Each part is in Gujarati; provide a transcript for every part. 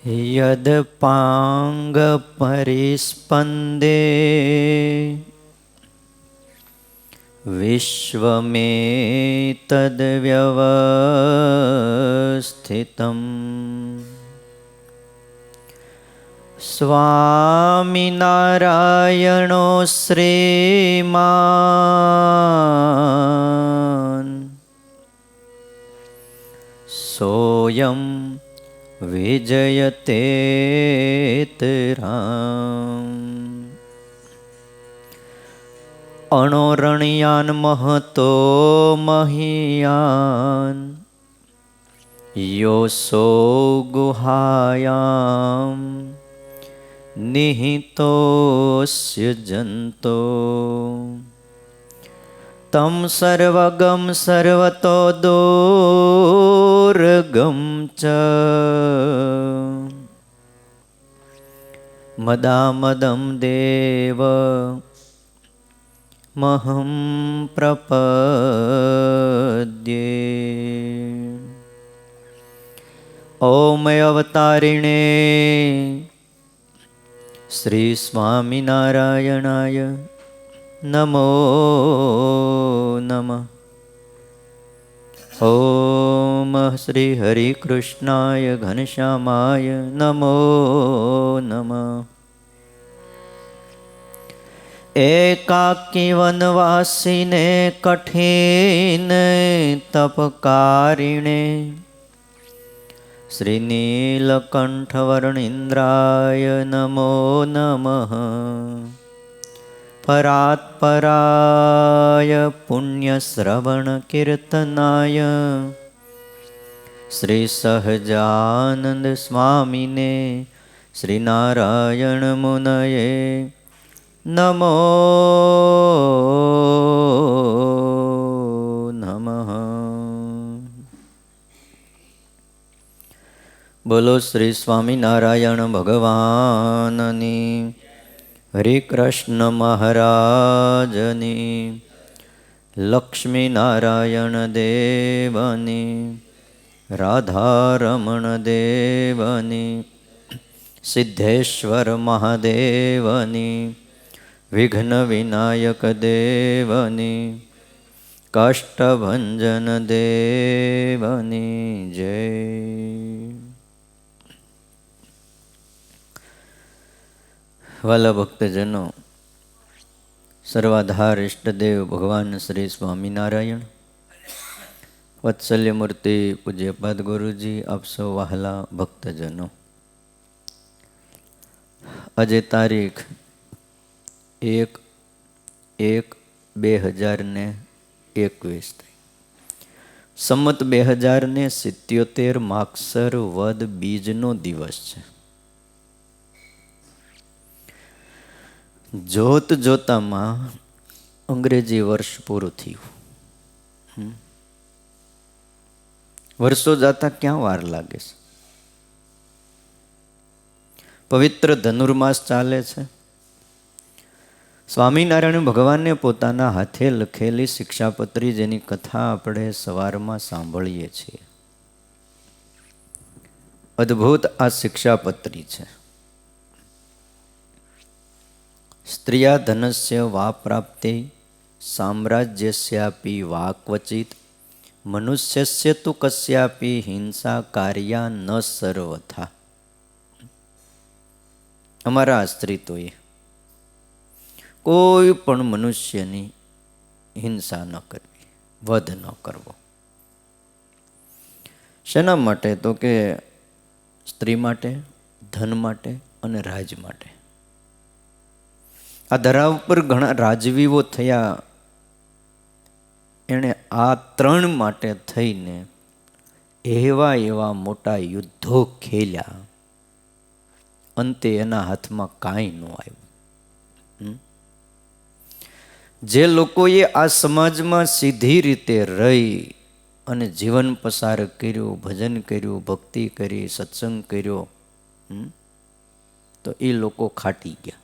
યદપાંગ પરિસ્પંદે વિશ્વમેતદ્વ્યવસ્થિતં સ્વામિનારાયણો શ્રીમાન સોયં વિજયતેતરામ અણોરણ્યાન મહતો મહિયાન યોસો ગુહાયામ નિહિતોસ્ય જંતો તમ સર્વગમ સર્વતો દુર્ગમ ચ મદામદમ દેવ મહં પ્રપદ્યે ઓમ અવતારિણે શ્રી સ્વામિનારાયણાય નમો નમઃ. ઓમ શ્રી હરિકૃષ્ણાય ઘનશ્યામાય નમો નમઃ. એકાકી વનવાસીને કઠિન તપકારિણે શ્રી નીલકંઠવર્ણિન્દ્રાય નમો નમઃ. પરાત્પરાય પુણ્યશ્રવણ કીર્તનાય શ્રી સહજાનંદ સ્વામીને શ્રી નારાયણ મુનયે નમો નમઃ. બોલો શ્રી સ્વામિનારાયણ ભગવાનની, હરે કૃષ્ણ મહારાજની, લક્ષ્મી નારાયણ દેવની, રાધારમણ દેવની, સિદ્ધેશ્વર મહાદેવની, વિઘ્ન વિનાયક દેવની, કાષ્ટભંજન દેવની જય. વાલા ભક્તજનો, સર્વાધાર ઇષ્ટદેવ ભગવાન શ્રી સ્વામિનારાયણ, વત્સલ્ય મૂર્તિ પૂજ્યપાદ ગુરુજી, આપ સૌ વહાલા ભક્તજનો, આજે તારીખ 1/1/2021 થઈ. સંમત 2077 માગસર વદ બીજનો દિવસ છે. જોત જોતામાં અંગ્રેજી વર્ષ પૂરું થયું. વર્ષો જતા ક્યાં વાર લાગે છે. પવિત્ર ધનુર્માસ ચાલે છે. સ્વામિનારાયણ ભગવાને પોતાના હાથે લખેલી શિક્ષાપત્રી, જેની કથા આપણે સવારમાં સાંભળીએ છીએ. અદ્ભુત આ શિક્ષાપત્રી છે. સ્ત્રિયા ધનસ્ય વા પ્રાપ્તે સામ્રાજ્યસ્યાપી વા ક્વચિત મનુષ્યસ્ય તુ કસ્યાપી હિંસા કાર્યા ન સર્વથા. અમારા આશ્રિતોએ કોઈ પણ મનુષ્યની હિંસા ન કરવી, વધ ન કરવો. શેના માટે? તો કે સ્ત્રી માટે, ધન માટે અને રાજ માટે. આ ધરા ઉપર ઘણા રાજવીઓ થયા. એણે આ ત્રણ માટે થઈને એવા એવા મોટા યુદ્ધો ખેલ્યા. અંતે એના હાથમાં કાંઈ ન આવ્યું. જે લોકોએ આ સમાજમાં સીધી રીતે રહી અને જીવન પસાર કર્યું, ભજન કર્યું, ભક્તિ કરી, સત્સંગ કર્યો, તો એ લોકો ખાટી ગયા.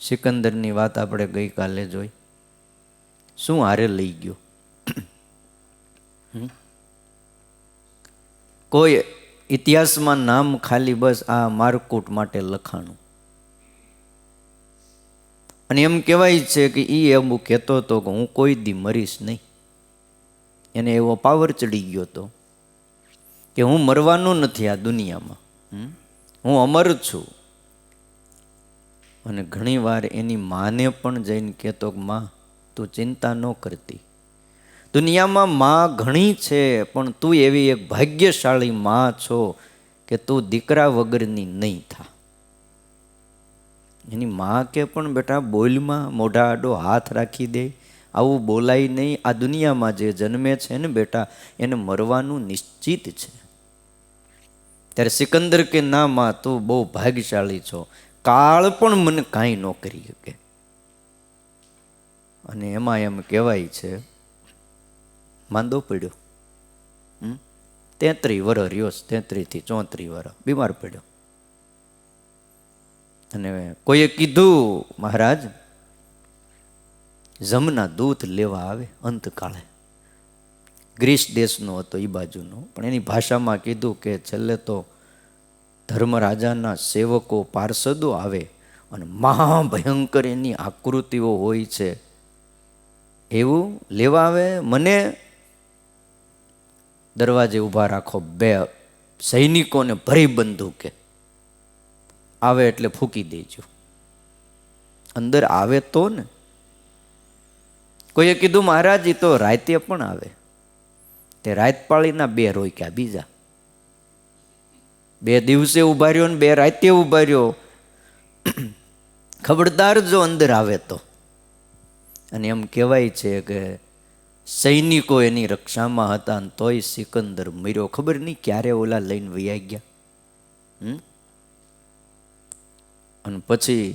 સિકંદરની વાત આપણે ગઈકાલે જોઈ. શું હારે લઈ ગયો? કોઈ ઇતિહાસમાં નામ ખાલી બસ આ મારકૂટ માટે લખાણું. અને એમ કહેવાય છે કે એ એમ કહેતો હતો કે હું કોઈ દી મરીશ નહીં. એને એવો પાવર ચડી ગયો હતો કે હું મરવાનો નથી આ દુનિયામાં, હું અમર છું. અને ઘણીવાર એની માને પણ જઈને કહેતો કે માં તું ચિંતા ન કરતી, દુનિયામાં માં ઘણી છે પણ તું એવી એક ભાગ્યશાળી માં છો કે તું દીકરા વગરની નહીં થા. એની માં કે પણ બેટા બોલમાં મોઢા આડો હાથ રાખી દે, આવું બોલાય નહીં, આ દુનિયામાં જે જન્મે છે ને બેટા એને મરવાનું નિશ્ચિત છે. ત્યારે સિકંદર કે ના માં તું બહુ ભાગ્યશાળી છો, કાળ પણ મને કાંઈ ન કરી શકે. અને એમાં એમ કહેવાય છે માંદો પડ્યો, 33 વર્ષ રહ્યો, 33 થી 34 વર્ષ બીમાર પડ્યો. અને કોઈએ કીધું મહારાજ જમના દૂત લેવા આવે અંતકાળે. ગ્રીસ દેશનો હતો એ બાજુનો, પણ એની ભાષામાં કીધું કે છેલ્લે તો ધર્મરાજાના સેવકો પાર્ષદો આવે અને મહાભયંકર એની આકૃતિઓ હોય છે એવું લેવા આવે. મને દરવાજે ઊભા રાખો, 2 સૈનિકોને ભરી બંદૂકે, આવે એટલે ફૂંકી દેજો. અંદર આવે તો ને. કોઈએ કીધું મહારાજ એ તો રાતે પણ આવે. તે રાત પાળીના 2 રોક્યા બીજા. 2 દિવસે ઉભા રહ્યો ને 2 રાતે ઉભા રહ્યો. ખબરદાર જો અંદર આવે તો. અને એમ કહેવાય છે કે સૈનિકો એની રક્ષામાં હતા ને તોય સિકંદર મર્યો. ખબર નહીં ક્યારે ઓલા લઈને વૈયા ગયા. અને પછી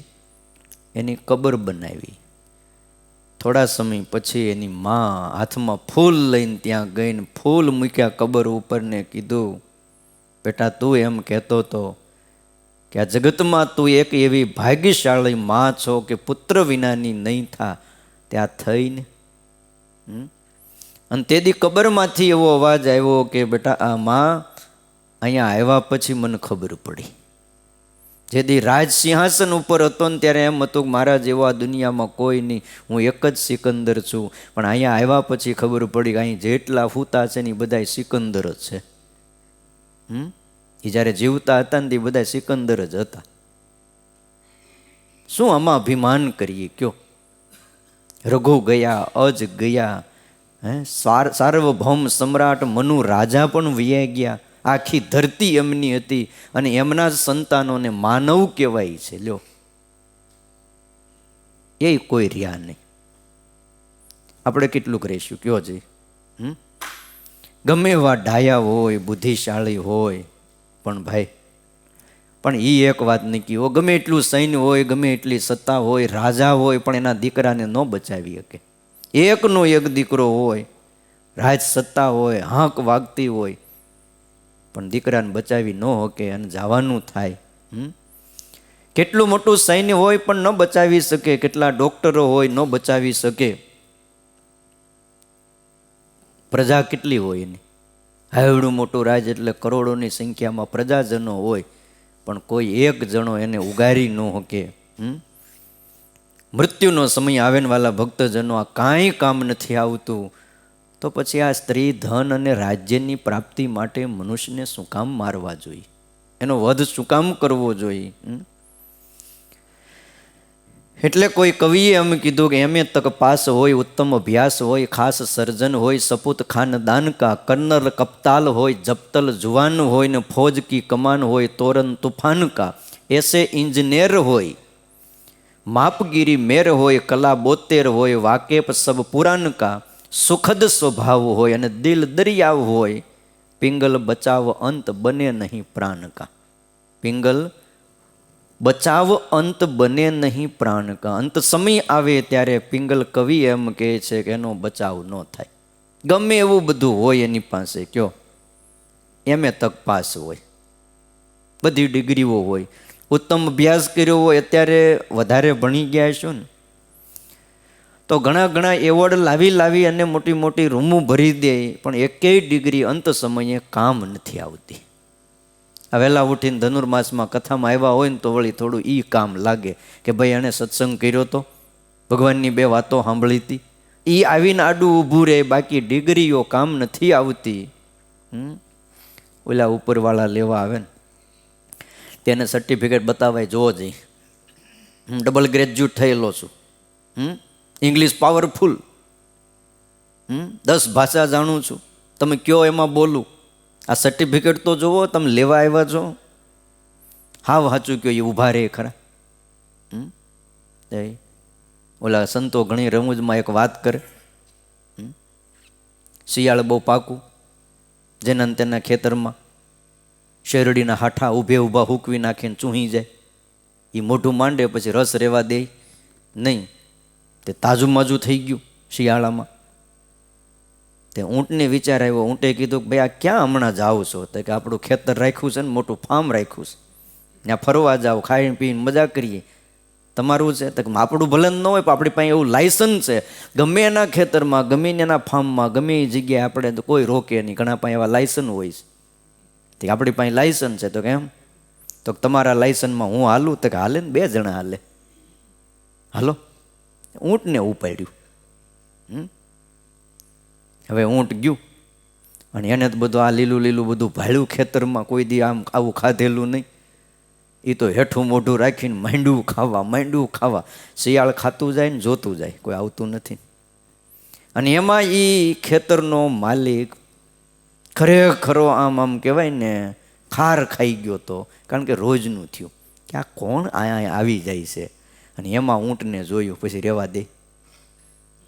એની કબર બનાવી. થોડા સમય પછી એની માં હાથમાં ફૂલ લઈને ત્યાં ગઈને ફૂલ મૂક્યા કબર ઉપર ને કીધું બેટા તું એમ કહેતો હતો કે આ જગતમાં તું એક એવી ભાગ્યશાળી માં છો કે પુત્ર વિનાની નહીં થા, ત્યાં થઈને. અને તેથી કબરમાંથી એવો અવાજ આવ્યો કે બેટા આ માં અહીંયા આવ્યા પછી મને ખબર પડી. જેથી રાજ સિંહાસન ઉપર હતો ને ત્યારે એમ હતું કે મારા જેવા દુનિયામાં કોઈ નહીં, હું એક જ સિકંદર છું. પણ અહીંયા આવ્યા પછી ખબર પડી કે અહીં જેટલા ફૂતા છે ને એ બધા સિકંદર જ છે. એ જ્યારે જીવતા હતા ને તે બધા સિકંદર જ હતા. શું આમાં અભિમાન કરીએ કયો? રઘુ ગયા, અજ ગયા, સાર્વભૌમ સમ્રાટ મનુ રાજા પણ વૈયા ગયા. આખી ધરતી એમની હતી અને એમના સંતાનોને માનવ કહેવાય છે. લ્યો એ કોઈ રહ્યા નહીં. આપણે કેટલુંક રહીશું કયો છે? ગમે એવા ડાયા હોય, બુદ્ધિશાળી હોય, પણ ભાઈ પણ એ એક વાત નક્કી હોય, ગમે એટલું સૈન્ય હોય, ગમે એટલી સત્તા હોય, રાજા હોય, પણ એના દીકરાને ન બચાવી શકે. એકનો એક દીકરો હોય, રાજ સત્તા હોય, હાંક વાગતી હોય, પણ દીકરાને બચાવી ન શકે અને જવાનું થાય. કેટલું મોટું સૈન્ય હોય પણ ન બચાવી શકે, કેટલા ડોક્ટરો હોય ન બચાવી શકે. પ્રજા કેટલી હોય એની? આવડું મોટું રાજ એટલે કરોડોની સંખ્યામાં પ્રજાજનો હોય, પણ કોઈ એક જણો એને ઉગારી ન શકે. મૃત્યુનો સમય આવે ને વાલા ભક્તજનો આ કાંઈ કામ નથી આવતું, તો પછી આ સ્ત્રી ધન અને રાજ્યની પ્રાપ્તિ માટે મનુષ્યને શું કામ મારવા જોઈએ? એનો વધ શું કામ કરવો જોઈએ? એટલે કોઈ કવિએ એમ કીધું કે એમે તક પાસ હોય, ઉત્તમ અભ્યાસ હોય, ખાસ સર્જન હોય, સપૂત ખાનદાન કા, કર્નલ કપ્તાલ હોય, જપ્તલ જુવાન હોય ને ફौज की कमान હોય, तोरन तूफान का, ऐसे इंजीनियर હોય, मापगिरी मेर હોય, कला 72 હોય, वाकेफ सब पुराण का, सुखद स्वभाव હોય અને દિલ દરિયાવ હોય, પિંગલ બચાવ અંત બને નહીં પ્રાણ કા. પિંગલ બચાવ અંત બને નહીં પ્રાણ કા. અંત સમય આવે ત્યારે પિંગલ કવિ એમ કહે છે કે એનો બચાવ ન થાય. ગમે એવું બધું હોય એની પાસે, કયો એમે તક પાસ હોય, બધી ડિગ્રીઓ હોય, ઉત્તમ અભ્યાસ કર્યો હોય, અત્યારે વધારે ભણી ગયા છો ને તો ઘણા એવોર્ડ લાવી અને મોટી મોટી રૂમો ભરી દે, પણ એકેય ડિગ્રી અંત સમયે કામ નથી આવતી. આ વહેલા ઉઠીને ધનુર્માસમાં કથામાં આવ્યા હોય ને તો વળી થોડું એ કામ લાગે કે ભાઈ એણે સત્સંગ કર્યો તો, ભગવાનની બે વાતો સાંભળી હતી, એ આવીને આડું ઊભું રહે, બાકી ડિગ્રીઓ કામ નથી આવતી. ઓલા ઉપરવાળા લેવા આવે ને તેને સર્ટિફિકેટ બતાવાય, જોવો જઈ ડબલ ગ્રેજ્યુએટ થયેલો છું, ઇંગ્લિશ પાવરફુલ, 10 ભાષા જાણું છું, તમે કયો એમાં બોલું, આ સર્ટિફિકેટ તો જોવો, તમે લેવા આવ્યા છો. હાવ સાચું કયો, એ ઊભા રહે ખરા. ઓલા સંતો ઘણી રમૂજમાં એક વાત કરે, શિયાળ બહુ પાકું, જેના તેના ખેતરમાં શેરડીના હાઠા ઊભે ઊભા હૂકવી નાખીને ચૂહી જાય, એ મોઢું માંડે પછી રસ રહેવા દે નહીં, તે તાજું માજું થઈ ગયું શિયાળામાં. તે ઊંટને વિચાર આવ્યો, ઊંટે કીધું કે ભાઈ આ ક્યાં હમણાં જાઓ છો? તો કે આપણું ખેતર રાખ્યું છે ને, મોટું ફાર્મ રાખ્યું છે, ત્યાં ફરવા જાઓ, ખાઈને પીને મજા કરીએ. તમારું છે તો આપણું ભલે ન હોય, પણ આપણી પાસે એવું લાયસન્સ છે, ગમે એના ખેતરમાં, ગમે એના ફાર્મમાં, ગમે એ જગ્યાએ આપણે તો કોઈ રોકે નહીં, ઘણા પાસે એવા લાયસન્સ હોય છે. તો આપણી પાસે લાયસન્સ છે, તો કેમ? તો તમારા લાયસન્સમાં હું હાલું? તો કે હાલે ને, 2 જણા હાલે, હાલો. ઊંટને ઉપાડ્યું. હવે ઊંટ ગયું અને એને તો બધું આ લીલું લીલું બધું ભાળ્યું ખેતરમાં, કોઈ દી આમ આવું ખાધેલું નહીં. એ તો હેઠું મોઢું રાખીને માંડવું ખાવા. શિયાળ ખાતું જાય ને જોતું જાય, કોઈ આવતું નથી. અને એમાં એ ખેતરનો માલિક ખરેખરો આમ કહેવાય ને ખાર ખાઈ ગયો તો, કારણ કે રોજનું થયું કે આ કોણ અહીંયા આવી જાય છે. અને એમાં ઊંટને જોયું, પછી રહેવા દે.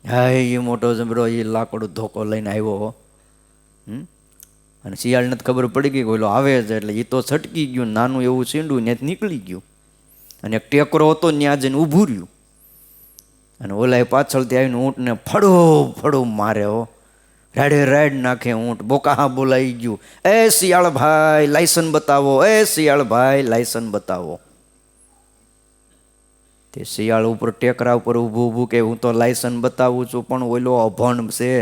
હા, એ મોટો જબરો એ લાકડું ધોકો લઈને આવ્યો. અને શિયાળને તો ખબર પડી ગઈ ઓલો આવે છે, એટલે એ તો છટકી ગયું, નાનું એવું સીંડું ત્યાંથી નીકળી ગયું. અને એક ટેકરો હતો ત્યાં જઈને ઊભું રહ્યું. અને ઓલા પાછળથી આવીને ઊંટને ફડો મારે, રાડ નાખે ઊંટ. બોકા બોલાઈ ગયું, એ શિયાળ ભાઈ લાયસન્સ બતાવો, એ શિયાળ ભાઈ લાયસન્સ બતાવો. તે શિયાળ ઉપર ટેકરા ઉપર ઊભું કે હું તો લાયસન્સ બતાવું છું, પણ ઓલો અભણ છે,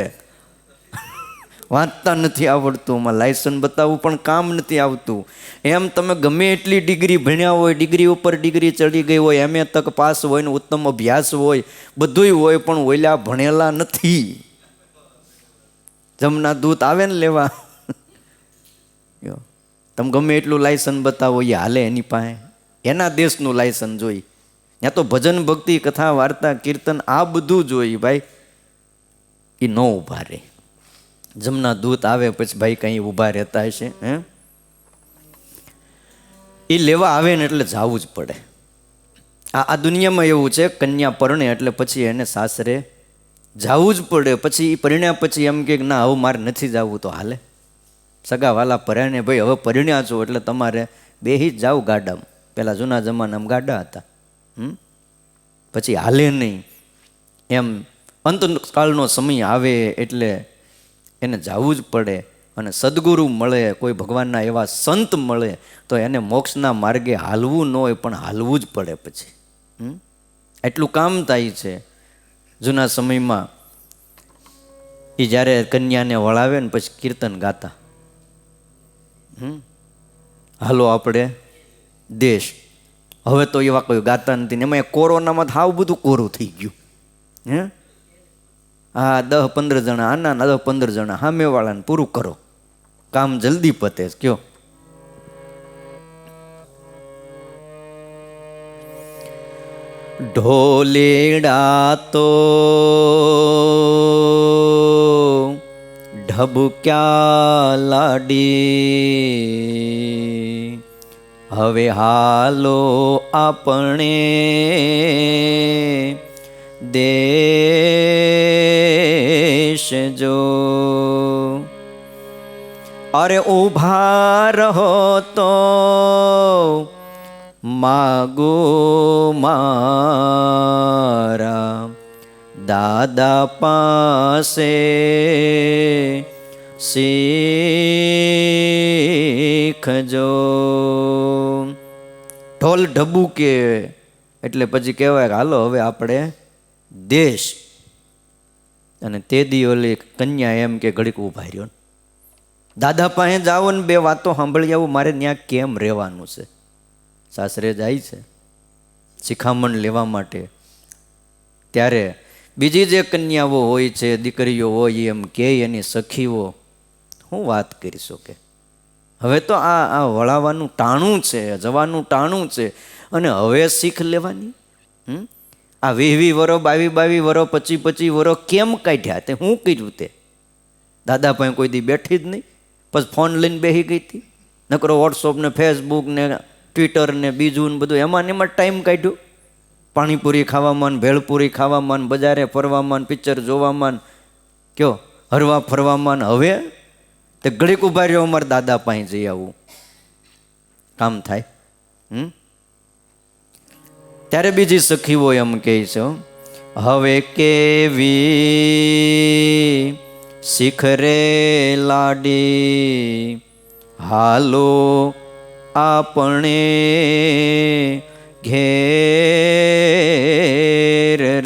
વાંચતા નથી આવડતું, લાયસન્સ બતાવવું પણ કામ નથી આવતું. એમ તમે ગમે એટલી ડિગ્રી ભણ્યા હોય, ડિગ્રી ઉપર ડિગ્રી ચડી ગઈ હોય, MA તક પાસ હોય ને ઉત્તમ અભ્યાસ હોય, બધુંય હોય, પણ ઓલા ભણેલા નથી. જમના દૂત આવે ને લેવા, તમે ગમે એટલું લાયસન્સ બતાવો, એ હાલે એની પાસે, એના દેશનું લાયસન્સ જોઈ. ત્યાં તો ભજન ભક્તિ કથા વાર્તા કીર્તન આ બધું જોઈ ભાઈ, એ ન ઊભા રહે. જમના દૂત આવે પછી ભાઈ કઈ ઊભા રહેતા હશે? એ લેવા આવે ને એટલે જવું જ પડે. આ દુનિયામાં એવું છે, કન્યા પરણે એટલે પછી એને સાસરે જવું જ પડે. પછી એ પરિણ્યા પછી એમ કે ના હવે મારે નથી જવું તો હાલે. સગા વાલા પરણે ભાઈ હવે પરિણ્યા છો એટલે તમારે બેહી જ જાવ ગાડામાં. પેલા જૂના જમાનામાં ગાડા હતા, પછી હાલે નહીં. એમ અંતકાળનો સમય આવે એટલે એને જવું જ પડે. અને સદગુરુ મળે, કોઈ ભગવાનના એવા સંત મળે તો એને મોક્ષના માર્ગે હાલવું ન હોય પણ હાલવું જ પડે. પછી એટલું કામ થાય છે. જૂના સમયમાં એ જ્યારે કન્યાને વળાવે ને પછી કીર્તન ગાતા, હાલો આપણે દેશ. હવે તો એવા કોઈ ગાતા નથી ને એમાં કોરોનામાં હાવ બધું કોરું થઈ ગયું. હા 10-15 જણા આના 10-15 જણા સામેવાળાને પૂરું કરો, કામ જલ્દી પતે. કયો ઢોલેડા તો ઢબક્યા લાડી, હવે હાલો આપણે દેશ જો. અરે ઊભા રહો તો માગો મારા દાદા પાસે શીખજો. ઢોલ ઢબુકે એટલે પછી કહેવાય હાલો હવે આપણે દેશ. અને તે દી ઓલી કન્યા એમ કે ઘડીક ઊભા રહ્યો, દાદા પાસે જાઓ ને 2 વાતો સાંભળી આવું, મારે ત્યાં કેમ રહેવાનું છે. સાસરે જાય છે શિખામણ લેવા માટે, ત્યારે બીજી જે કન્યાઓ હોય છે, દીકરીઓ હોય, એમ કે એની સખીઓ હું વાત કરી શકે. હવે તો આ વળાવાનું ટાણું છે, જવાનું ટાણું છે, અને હવે શીખ લેવાની. આ 20 વરો 22 વરો 25 વરો કેમ કાઢ્યા? તે હું કર્યું? તે દાદા પાસે કોઈ દી બેઠી જ નહીં, પછી ફોન લઈને બેસી ગઈ હતી. નકરો વોટ્સઅપ ને ફેસબુક ને ટ્વિટર ને બીજું ને બધું એમાં ટાઈમ કાઢ્યો. પાણીપુરી ખાવામાં, ભેળપુરી ખાવામાં, બજારે ફરવામાં, પિક્ચર જોવામાં, કયો હરવા ફરવામાં. હવે તે ઘડીક ઉભા રહ્યો, અમારા દાદા પાસે જઈ આવું કામ થાય. ત્યારે બીજી સખીઓ એમ કહે છે, હવે કેવી શિખરે લાડી, હાલો આપણે ઘેર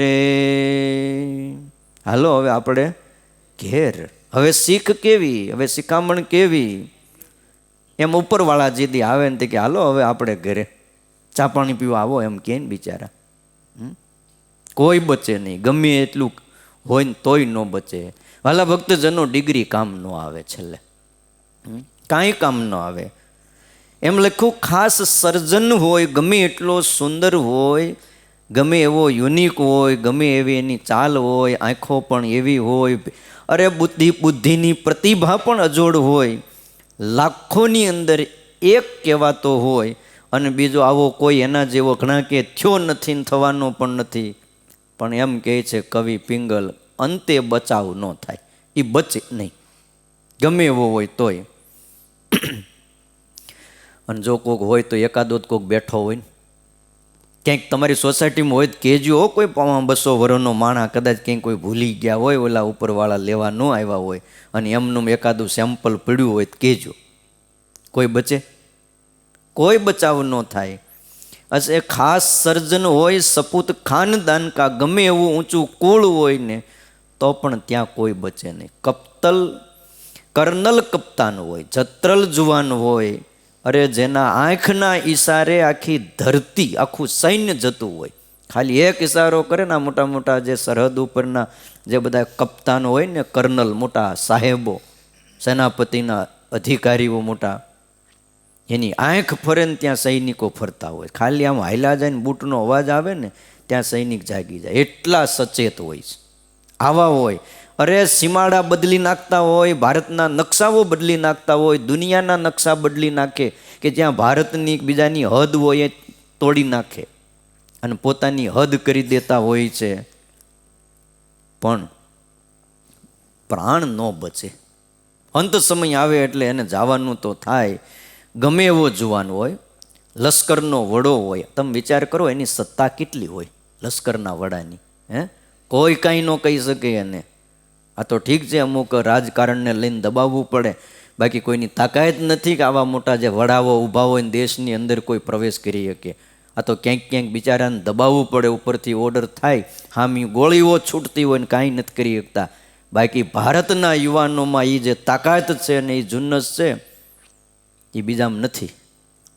રે. હાલો હવે આપણે ઘેર. હવે શીખ કેવી, હવે શિખામણ કેવી? એમ ઉપરવાળા જીદી આવે ને તે કે હાલો હવે આપણે ઘરે ચા પાણી પીવા આવો, એમ કે ને બિચારા. કોઈ બચે નહીં, ગમે એટલું હોય ને તોય ન બચે. વાલા ભક્તજનો, ડિગ્રી કામ ન આવે, છેલ્લે કાંઈ કામ ન આવે. એમ લખ્યું, ખાસ સર્જન હોય, ગમે એટલો સુંદર હોય, ગમે એવો યુનિક હોય, ગમે એવી એની ચાલ હોય, આંખો પણ એવી હોય, અરે બુદ્ધિની પ્રતિભા પણ અજોડ હોય, લાખોની અંદર એક કહેવાતો હોય, અને બીજો આવો કોઈ એના જેવો ઘણા કે થયો નથી ને થવાનો પણ નથી. પણ એમ કહે છે કવિ પિંગલ, અંતે બચાવ ન થાય, એ બચે નહીં ગમે એવો હોય તોય. અને જો કોઈક હોય તો એકાદો કોઈક બેઠો હોય ને ક્યાંક તમારી સોસાયટીમાં હોય તો કહેજો. કોઈ 200 વર્ષનો માણા કદાચ ક્યાંક કોઈ ભૂલી ગયા હોય, ઓલા ઉપરવાળા લેવા ન આવ્યા હોય, અને એમનું એકાદું સેમ્પલ પડ્યું હોય તો કહેજો. કોઈ બચે? કોઈ બચાવ ન થાય. એ ખાસ સર્જન હોય, સપૂત ખાનદાન કા, ગમે એવું ઊંચું કુળ હોય ને તો પણ ત્યાં કોઈ બચે નહીં. કર્નલ કપ્તાન હોય, જત્રલ જુવાન હોય, અરે જેના આંખના ઈશારે આખી ધરતી, આખું સૈન્ય જતું હોય. ખાલી એક ઈશારો કરે ને, મોટા મોટા જે સરહદ ઉપરના જે બધા કપ્તાન હોય ને, કર્નલ, મોટા સાહેબો, સેનાપતિના અધિકારીઓ મોટા, એની આંખ ફરે ને ત્યાં સૈનિકો ફરતા હોય. ખાલી આમ હાયલા જાય ને બૂટનો અવાજ આવે ને ત્યાં સૈનિક જાગી જાય, એટલા સચેત હોય છે. આવા હોય, અરે સીમાડા બદલી નાખતા હોય, ભારતના નકશાઓ બદલી નાખતા હોય, દુનિયાના નકશા બદલી નાખે, કે જ્યાં ભારતની બીજાની હદ હોય એ તોડી નાખે અને પોતાની હદ કરી દેતા હોય છે. પણ પ્રાણ ન બચે. અંત સમય આવે એટલે એને જવાનું તો થાય. ગમે એવો જુવાન હોય, લશ્કરનો વડો હોય, તમે વિચાર કરો એની સત્તા કેટલી હોય લશ્કરના વડાની. કોઈ કાંઈ ન કહી શકે એને. આ તો ઠીક છે, અમુક રાજકારણને લઈને દબાવવું પડે, બાકી કોઈની તાકાત નથી કે આવા મોટા જે વડાઓ ઊભા હોય ને દેશની અંદર કોઈ પ્રવેશ કરી શકે. આ તો ક્યાંક ક્યાંક બિચારાને દબાવવું પડે, ઉપરથી ઓર્ડર થાય, હામી ગોળીઓ છૂટતી હોય ને કાંઈ નથી કરી શકતા. બાકી ભારતના યુવાનોમાં એ જે તાકાત છે ને એ જુન્નસ છે એ બીજામાં નથી.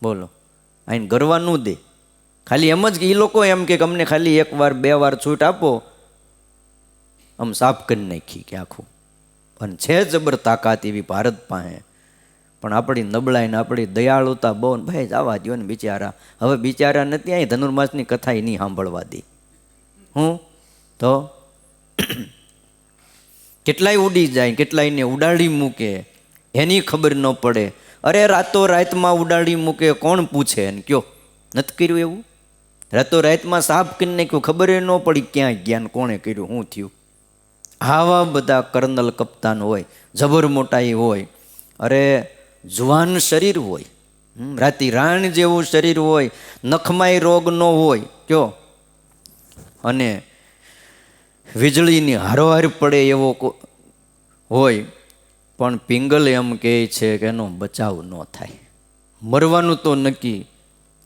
બોલો, આઈને ગરવાનું દે. ખાલી એમ જ કે એ લોકો એમ કે અમને ખાલી 1 વાર 2 વાર છૂટ આપો, આમ સાફ કરી નાખી કે આખું. અને છે જબર તાકાત એવી ભારત પાસે, પણ આપણી નબળાઈ ને આપણી દયાળુતા બહુ. ભાઈ જવા દો ને બિચારા. હવે બિચારા નથી, અહીં ધનુર્માસની કથા નહીં સાંભળવા દે. હું તો કેટલાય ઉડી જાય, કેટલાયને ઉડાડી મૂકે, એની ખબર ન પડે. અરે રાતો રાતમાં ઉડાડી મૂકે, કોણ પૂછે એને? કયો નથી કર્યું એવું? રાતો રાતમાં સાફ કરી નાખ્યું, ખબર ન પડી ક્યાં ગયા, કોણે કર્યું, શું થયું. આવા બધા કર્નલ કપ્તાન હોય, જબર મોટા હોય. અરે જુવાન શરીર હોય, રાતી રાણ જેવું શરીર હોય, નખમાય રોગ ન હોય, કયો, અને વીજળીની હારોહાર પડે એવો હોય. પણ પિંગલ એમ કહે છે કે એનો બચાવ ન થાય. મરવાનું તો નક્કી.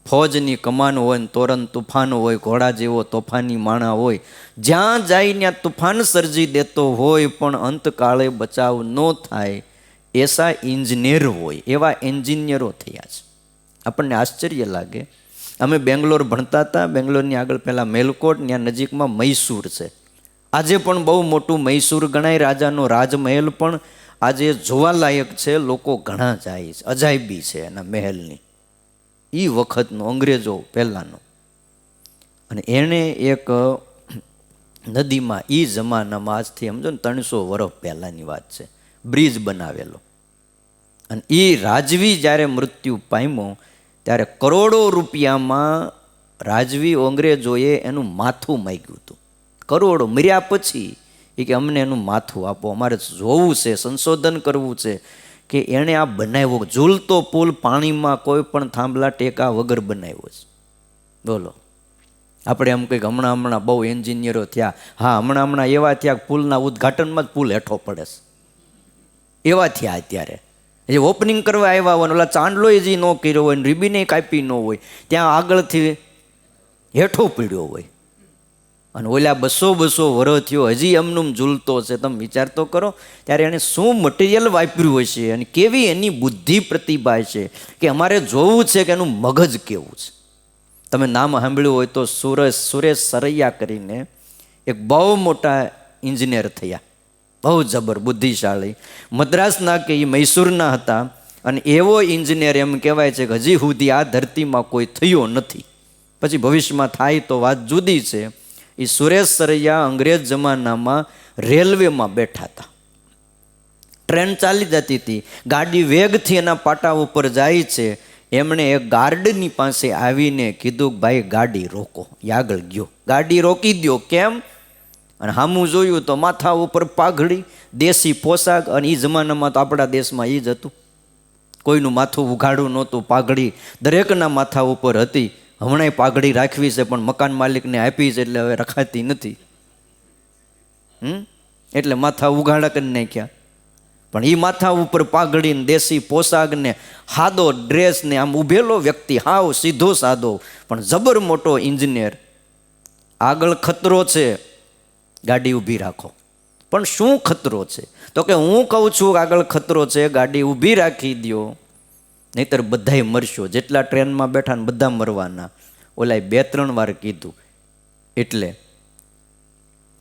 ફોજની કમાન હોય ને તોરન તુફાન હોય, ઘોડા જેવો તોફાની માણા હોય, જ્યાં જાય ત્યાં તુફાન સર્જી દેતો હોય, પણ અંતકાળે બચાવ ન થાય એસા ઇન્જિનિયર હોય એવા એન્જિનિયરો થયા છે. આપણને આશ્ચર્ય લાગે. અમે બેંગ્લોર ભણતા હતા. બેંગ્લોરની આગળ પહેલાં મેલકોટ, ત્યાં નજીકમાં મૈસૂર છે. આજે પણ બહુ મોટું મૈસૂર ગણાય. રાજાનો રાજમહેલ પણ આજે જોવાલાયક છે. લોકો ઘણા જાય છે. અજાયબી છે એના મહેલની. એ વખતનો અંગ્રેજો પહેલાંનો. અને એણે એક નદીમાં એ જમાનામાં આજથી સમજો ને 300 વર્ષ પહેલાંની વાત છે, બ્રિજ બનાવેલો. અને એ રાજવી જ્યારે મૃત્યુ પામ્યો ત્યારે કરોડો રૂપિયામાં રાજવી અંગ્રેજોએ એનું માથું માગ્યું હતું. કરોડો. મર્યા પછી એ કે અમને એનું માથું આપો, અમારે જોવું છે, સંશોધન કરવું છે કે એણે આ બનાવ્યો. ઝૂલતો પુલ પાણીમાં કોઈ પણ થાંભલા ટેકા વગર બનાવ્યો છે. બોલો. આપણે એમ કંઈક હમણાં બહુ એન્જિનિયરો થયા. હા, હમણાં એવા થયા પુલના ઉદ્ઘાટનમાં જ પુલ હેઠો પડે છે. એવા થયા અત્યારે. જે ઓપનિંગ કરવા આવ્યા હોય, ઓલા ચાંદલોય જે ન કર્યો હોય, રીબીને કાપી ન હોય, ત્યાં આગળથી હેઠો પીડ્યો હોય. અને ઓલા 200 વર્ષ થયો હજી એમનું ઝૂલતો છે. તમે વિચાર તો કરો. ત્યારે એણે શું મટીરિયલ વાપર્યું હશે અને કેવી એની બુદ્ધિ પ્રતિભા છે કે અમારે જોવું છે કે એનું મગજ કેવું છે. તમે નામ સાંભળ્યું હોય તો સુરેશ સરૈયા કરીને એક બહુ મોટા ઇન્જિનિયર થયા. બહુ જબર બુદ્ધિશાળી. મદ્રાસના કે એ મૈસૂરના હતા. અને એવો ઇન્જિનિયર એમ કહેવાય છે કે હજી સુધી આ ધરતીમાં કોઈ થયો નથી. પછી ભવિષ્યમાં થાય તો વાત જુદી છે. એ સુરેશ સરૈયા અંગ્રેજ જમાનામાં રેલવેમાં બેઠા હતા. ટ્રેન ચાલી જતી હતી, ગાડી વેગથી એના પાટા ઉપર જાય છે. એમણે એક ગાર્ડની પાસે આવીને કીધું કે ભાઈ ગાડી રોકો. એ આગળ ગયો, ગાડી રોકી દો. કેમ? અને સામું જોયું તો માથા ઉપર પાઘડી, દેશી પોશાક. અને એ જમાનામાં તો આપણા દેશમાં એ જ હતું. કોઈનું માથું ઉઘાડું નહોતું, પાઘડી દરેકના માથા ઉપર હતી. હમણાં પાઘડી રાખવી છે પણ મકાન માલિકને આપી છે એટલે હવે રખાતી નથી. એટલે માથા ઉઘાડા કરી નાખ્યા. પણ એ માથા ઉપર પાઘડીને દેશી પોશાકને સાદો ડ્રેસને આમ ઊભેલો વ્યક્તિ, હાવ સીધો સાદો પણ જબર મોટો ઇન્જિનિયર. આગળ ખતરો છે, ગાડી ઊભી રાખો. પણ શું ખતરો છે? તો કે હું કહું છું આગળ ખતરો છે, ગાડી ઊભી રાખી દો, નહીતર બધાય મરશો. જેટલા ટ્રેનમાં બેઠા ને બધા મરવાના. ઓલાએ 2-3 વાર કીધું. એટલે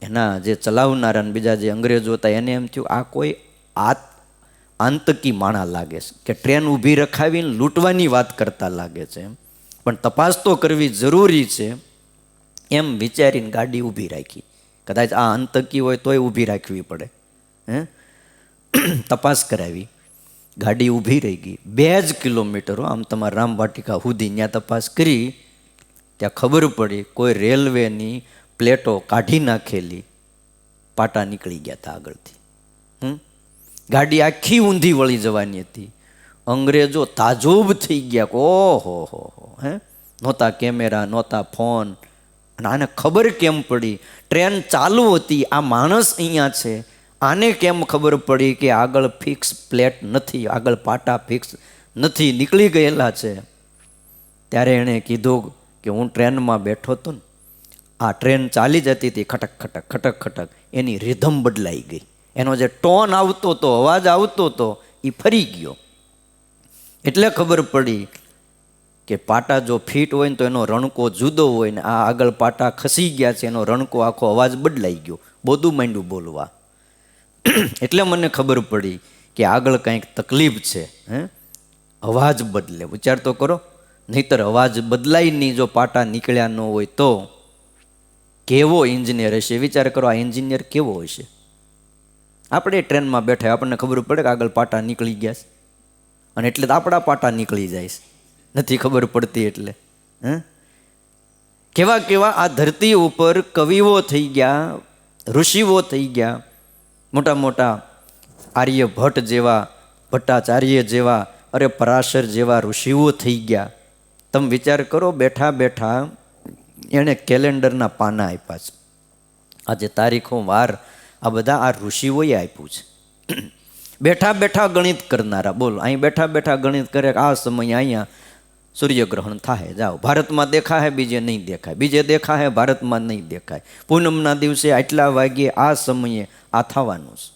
એના જે ચલાવનારા ને બીજા જે અંગ્રેજો હતા એને એમ થયું આ કોઈ આતંકી માણા લાગે છે કે ટ્રેન ઊભી રખાવીને લૂંટવાની વાત કરતા લાગે છે. પણ તપાસ તો કરવી જરૂરી છે એમ વિચારીને ગાડી ઊભી રાખી. કદાચ આ આતંકી હોય તોય ઊભી રાખવી પડે. તપાસ કરાવી, ગાડી ઊભી રહી ગઈ. 2 જ કિલોમીટરો આમ તમારા રામવાટિકા સુધી ત્યાં તપાસ કરી. ત્યાં ખબર પડી કોઈ રેલવેની પ્લેટો કાઢી નાખેલી, પાટા નીકળી ગયા હતા આગળથી. ગાડી આખી ઊંધી વળી જવાની હતી. અંગ્રેજો તાજુબ થઈ ગયા. ઓહો હો. નહોતા કેમેરા, નહોતા ફોન. અને આને ખબર કેમ પડી? ટ્રેન ચાલુ હતી, આ માણસ અહીંયા છે, આને કેમ ખબર પડી કે આગળ ફિક્સ પ્લેટ નથી, આગળ પાટા ફિક્સ નથી, નીકળી ગયેલા છે? ત્યારે એણે કીધું કે હું ટ્રેનમાં બેઠો હતો ને, આ ટ્રેન ચાલી જતી હતી, ખટક ખટક ખટક ખટક, એની રિધમ બદલાઈ ગઈ. એનો જે ટોન આવતો હતો, અવાજ આવતો હતો, એ ફરી ગયો. એટલે ખબર પડી કે પાટા જો ફિટ હોય ને તો એનો રણકો જુદો હોય ને આ આગળ પાટા ખસી ગયા છે, એનો રણકો આખો અવાજ બદલાઈ ગયો. બધું માંડ્યું બોલવા. એટલે મને ખબર પડી કે આગળ કંઈક તકલીફ છે. અવાજ બદલે. વિચાર તો કરો. નહીતર અવાજ બદલાય નહીં જો પાટા નીકળ્યા ન હોય તો. કેવો એન્જિનિયર હશે? વિચાર કરો આ એન્જિનિયર કેવો હશે? આપણે ટ્રેનમાં બેઠા આપણને ખબર પડે કે આગળ પાટા નીકળી ગયા છે, અને એટલે તો આપણા પાટા નીકળી જાય છે, નથી ખબર પડતી. એટલે કેવા કેવા આ ધરતી ઉપર કવિઓ થઈ ગયા, ઋષિઓ થઈ ગયા, મોટા મોટા આર્યભટ્ટ જેવા, ભટ્ટાચાર્ય જેવા, અરે પરાશર જેવા ઋષિઓ થઈ ગયા. તમે વિચાર કરો, બેઠા બેઠા એણે કેલેન્ડરના પાના આપ્યા છે. આજે તારીખો, વાર, આ બધા આ ઋષિઓએ આપ્યું છે. બેઠા બેઠા ગણિત કરનારા. બોલો, અહીં બેઠા બેઠા ગણિત કરે આ સમયે અહીંયા સૂર્યગ્રહણ થાય, જાઓ ભારતમાં દેખાય, બીજે નહીં દેખાય, બીજે દેખાય, ભારતમાં નહીં દેખાય. પૂનમના દિવસે આટલા વાગ્યે આ સમયે આ થવાનું છે.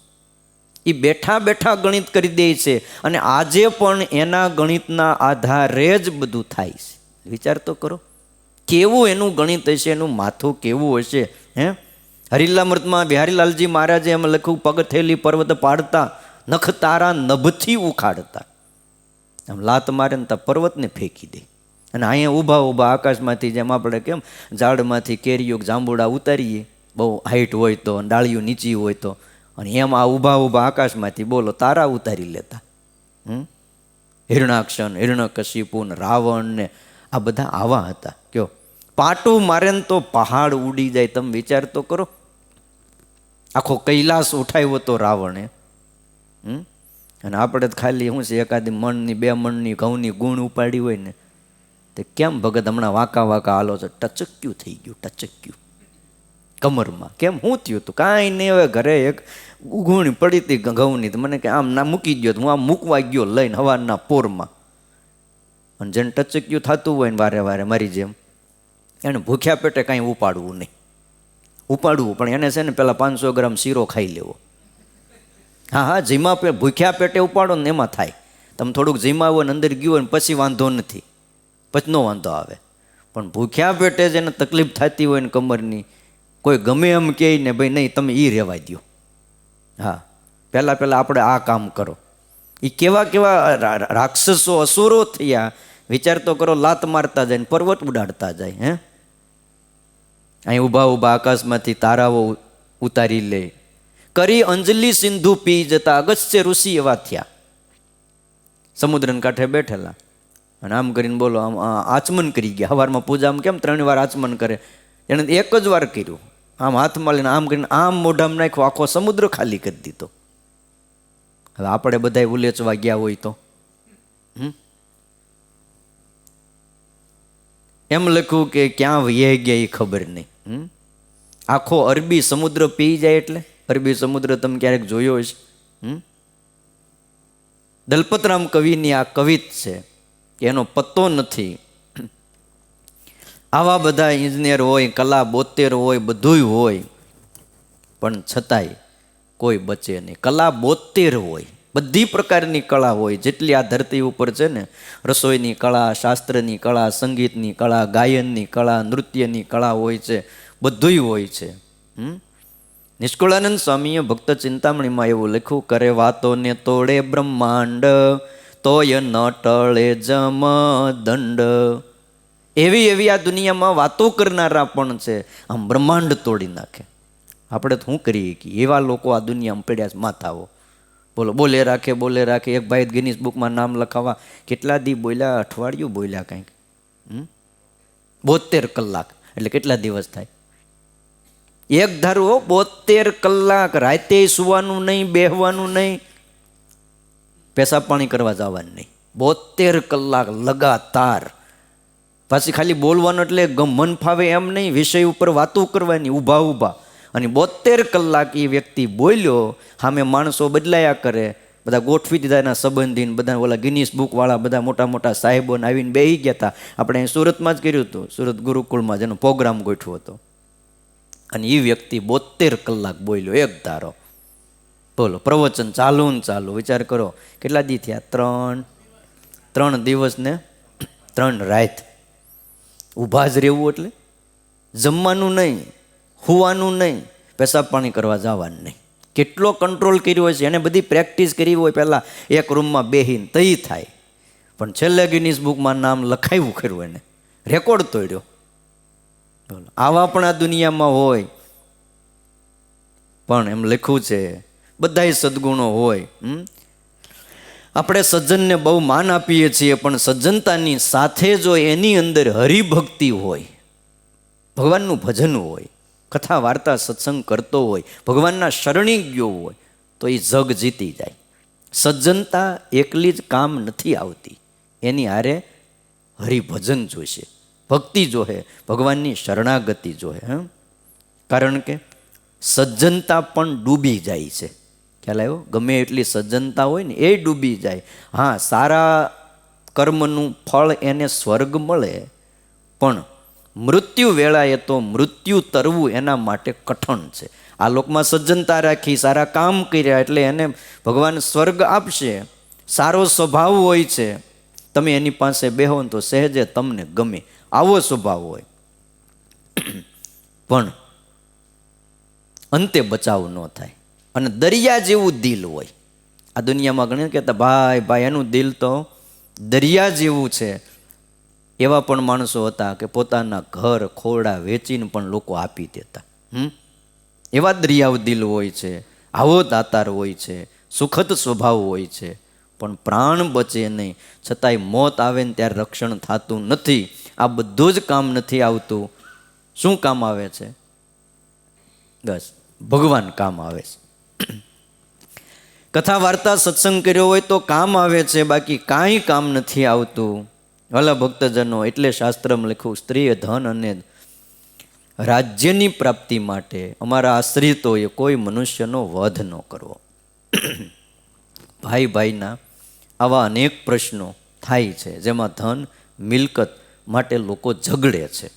એ બેઠા બેઠા ગણિત કરી દે છે અને આજે પણ એના ગણિતના આધારે જ બધું થાય છે. વિચાર તો કરો કેવું એનું ગણિત હશે, એનું માથું કેવું હશે. હે હરિલામૃતમાં બિહારીલાલજી મહારાજે એમ લખ્યું, પગ થેલી પર્વત પાડતા, નખ તારા નભથી ઉખાડતા. આમ લાત મારે ને તો પર્વતને ફેંકી દે. અને અહીંયા ઊભા ઊભા આકાશમાંથી જેમ આપણે કેમ ઝાડમાંથી કેરીઓ જાંબુડા ઉતારીએ, બહુ હાઈટ હોય તો, ડાળીઓ નીચી હોય તો, અને એમ આ ઊભા ઊભા આકાશમાંથી બોલો તારા ઉતારી લેતા. હિરણાક્ષન, હિરણ્યકશિપુ, રાવણ ને આ બધા આવા હતા. કયો પાટું મારે ને તો પહાડ ઉડી જાય. તમે વિચાર તો કરો, આખો કૈલાસ ઉઠાવ્યો હતો રાવણે. અને આપણે તો ખાલી શું છે, એકાદી મણની 2 મણની ઘઉંની ગુણ ઉપાડી હોય ને તે કેમ ભગત હમણાં વાંકા વાંકા હાલો છો, ટચક્યું થઈ ગયું, ટચક્યું કમરમાં. કેમ શું થયું હતું? કાંઈ નહીં, હવે ઘરે એક ગુણ પડી હતી ઘઉંની, તો મને કે આમ ના મૂકી ગયો, હું આમ મૂકવા ગયો લઈને હવારના પોરમાં. અને જેને ટચક્યું થતું હોય ને વારે વારે મારી જેમ, એને ભૂખ્યા પેટે કાંઈ ઉપાડવું નહીં. ઉપાડવું પણ એને છે ને પેલા 500 ગ્રામ શીરો ખાઈ લેવો. હા, જીમા ભૂખ્યા પેટે ઉપાડો ને એમાં થાય. તમે થોડુંક જીમાવો ને અંદર ગયું હોય ને પછી વાંધો નથી, પછી નો વાંધો આવે. પણ ભૂખ્યા પેટે જેને તકલીફ થતી હોય ને કમરની, કોઈ ગમે એમ કહે ને ભાઈ નહીં તમે એ રહેવા દો. હા, પહેલાં આપણે આ કામ કરો. એ કેવા કેવા રાક્ષસો અસુરો થયા વિચાર તો કરો. લાત મારતા જાય ને પર્વત ઉડાડતા જાય. હે અહીં ઊભા ઊભા આકાશમાંથી તારાઓ ઉતારી લે. કરી અંજલિ સિંધુ પી જતા અગસ્ત્ય ઋષિ એવા થયા. સમુદ્રને કાંઠે બેઠેલા અને આમ કરીને બોલો આમ આચમન કરી ગયા. સવારમાં પૂજામાં કેમ 3 વાર આચમન કરે, એને એક જ વાર કર્યું. આમ હાથમાં લઈને આમ કરીને આમ મોઢામાં નાખ્યો, આખો સમુદ્ર ખાલી કરી દીધો. હવે આપણે બધા ઉલેચવા ગયા હોય તો એમ લખ્યું કે ક્યાં વહી ગયા એ ખબર નહીં. આખો અરબી સમુદ્ર પી જાય એટલે અરબી સમુદ્ર તમે ક્યારેક જોયો હશે? દલપતરામ કવિની આ કવિત છે કે એનો પત્તો નથી. આવા બધા ઇજનેર હોય, કલા 72 હોય, બધુંય હોય, પણ છતાંય કોઈ બચે નહીં. કલા 72 હોય, બધી પ્રકારની કળા હોય જેટલી આ ધરતી ઉપર છે ને. રસોઈની કળા, શાસ્ત્રની કળા, સંગીતની કળા, ગાયનની કળા, નૃત્યની કળા હોય છે, બધુંય હોય છે. નિષ્કુળાનંદ સ્વામીએ ભક્ત ચિંતામણીમાં એવું લખ્યું, કરે વાતોને તોડે બ્રહ્માંડ, તોય ન ટળે જમ દંડ. એવી એવી આ દુનિયામાં વાતો કરનારા પણ છે, આમ બ્રહ્માંડ તોડી નાખે. આપણે તો શું કરીએ કે એવા લોકો આ દુનિયામાં પડ્યા છે માથાઓ. બોલો બોલે રાખે, બોલે રાખે. એક ભાઈ ગિનીસ બુકમાં નામ લખાવા કેટલા દી બોલ્યા? અઠવાડિયું બોલ્યા કંઈક. 72 કલાક એટલે કેટલા દિવસ થાય? એક ધારો 72 કલાક રાતે સુવાનું નહીં, બેહવાનું નહીં, પેશાબ પાણી કરવા જવાનું નહીં. 72 કલાક લગાતાર. પાછી ખાલી બોલવાનું એટલે મન ફાવે એમ નહીં, વિષય ઉપર વાતો કરવાની ઊભા ઊભા. અને 72 કલાક એ વ્યક્તિ બોલ્યો, સામે માણસો બદલાયા કરે, બધા ગોઠવી દીધા એના સંબંધીને, બધા ઓલા ગિનીસ બુકવાળા બધા મોટા મોટા સાહેબોને આવીને બેસી ગયા હતા. આપણે અહીં સુરતમાં જ કર્યું હતું, સુરત ગુરુકુળમાં જેનો પ્રોગ્રામ ગોઠવ્યો હતો. અને એ વ્યક્તિ 72 કલાક બોલ્યો એક ધારો. બોલો, પ્રવચન ચાલુ ને ચાલુ. વિચાર કરો કેટલા દી થયા? 3 દિવસ ને 3 રાત ઊભા જ રહેવું. એટલે જમવાનું નહીં, હુવાનું નહીં, પેશાબ પાણી કરવા જવાનું નહીં. કેટલો કંટ્રોલ કર્યો હોય છે એને. બધી પ્રેક્ટિસ કરી હોય પહેલાં એક રૂમમાં બેહીને તઈ થાય. પણ છેલ્લે ગિનીસ બુકમાં નામ લખાવ્યું ખરું, એને રેકોર્ડ તોડ્યો. આવા પણ આ દુનિયામાં હોય. પણ એમ લખ્યું છે બધાય સદગુણો હોય. આપણે સજ્જનને બહુ માન આપીએ છીએ, પણ સજ્જનતાની સાથે જો એની અંદર હરિભક્તિ હોય, ભગવાનનું ભજન હોય, કથા વાર્તા સત્સંગ કરતો હોય, ભગવાનના શરણી ગયો હોય, તો એ જગ જીતી જાય. સજ્જનતા એકલી જ કામ નથી આવતી, એની હારે હરિભજન જોઈશે, ભક્તિ જોહે, ભગવાનની શરણાગતિ જોહે. કારણ કે સજ્જનતા પણ ડૂબી જાય છે. ખ્યાલ આવ્યો? ગમે એટલી સજ્જનતા હોય ને એ ડૂબી જાય. હા, સારા કર્મનું ફળ એને સ્વર્ગ મળે, પણ મૃત્યુ વેળાએ તો મૃત્યુ તરવું એના માટે કઠણ છે. આ લોકમાં સજ્જનતા રાખી, સારા કામ કર્યા એટલે એને ભગવાન સ્વર્ગ આપશે. સારો સ્વભાવ હોય છે, તમે એની પાસે બેહો ને તો સહેજે તમને ગમે, આવો સ્વભાવ હોય. પણ અંતે બચાવ ન થાય. અને દરિયા જેવું દિલ હોય. આ દુનિયામાં ઘણી કહેતા ભાઈ ભાઈ એનું દિલ તો દરિયા જેવું છે. એવા પણ માણસો હતા કે પોતાના ઘર ખોરડા વેચીને પણ લોકો આપી દેતા. એવા દરિયાવ દિલ હોય છે, આવો દાતાર હોય છે, સુખદ સ્વભાવ હોય છે. પણ પ્રાણ બચે નહીં, છતાંય મોત આવે ને ત્યારે રક્ષણ થતું નથી. આ બધું જ કામ નથી આવતું. શું કામ આવે છે? બસ ભગવાન કામ આવે છે. કથા વાર્તા સત્સંગ કર્યો હોય તો કામ આવે છે, બાકી કાંઈ કામ નથી આવતું. વાલા ભક્તજનો, એટલે શાસ્ત્રમાં લખ્યું, સ્ત્રી, ધન અને રાજ્યની પ્રાપ્તિ માટે અમારા આશ્રિતોએ કોઈ મનુષ્યનો વધ ન કરવો. ભાઈ ભાઈના આવા અનેક પ્રશ્નો થાય છે, જેમાં ધન મિલકત માટે લોકો ઝઘડે છે,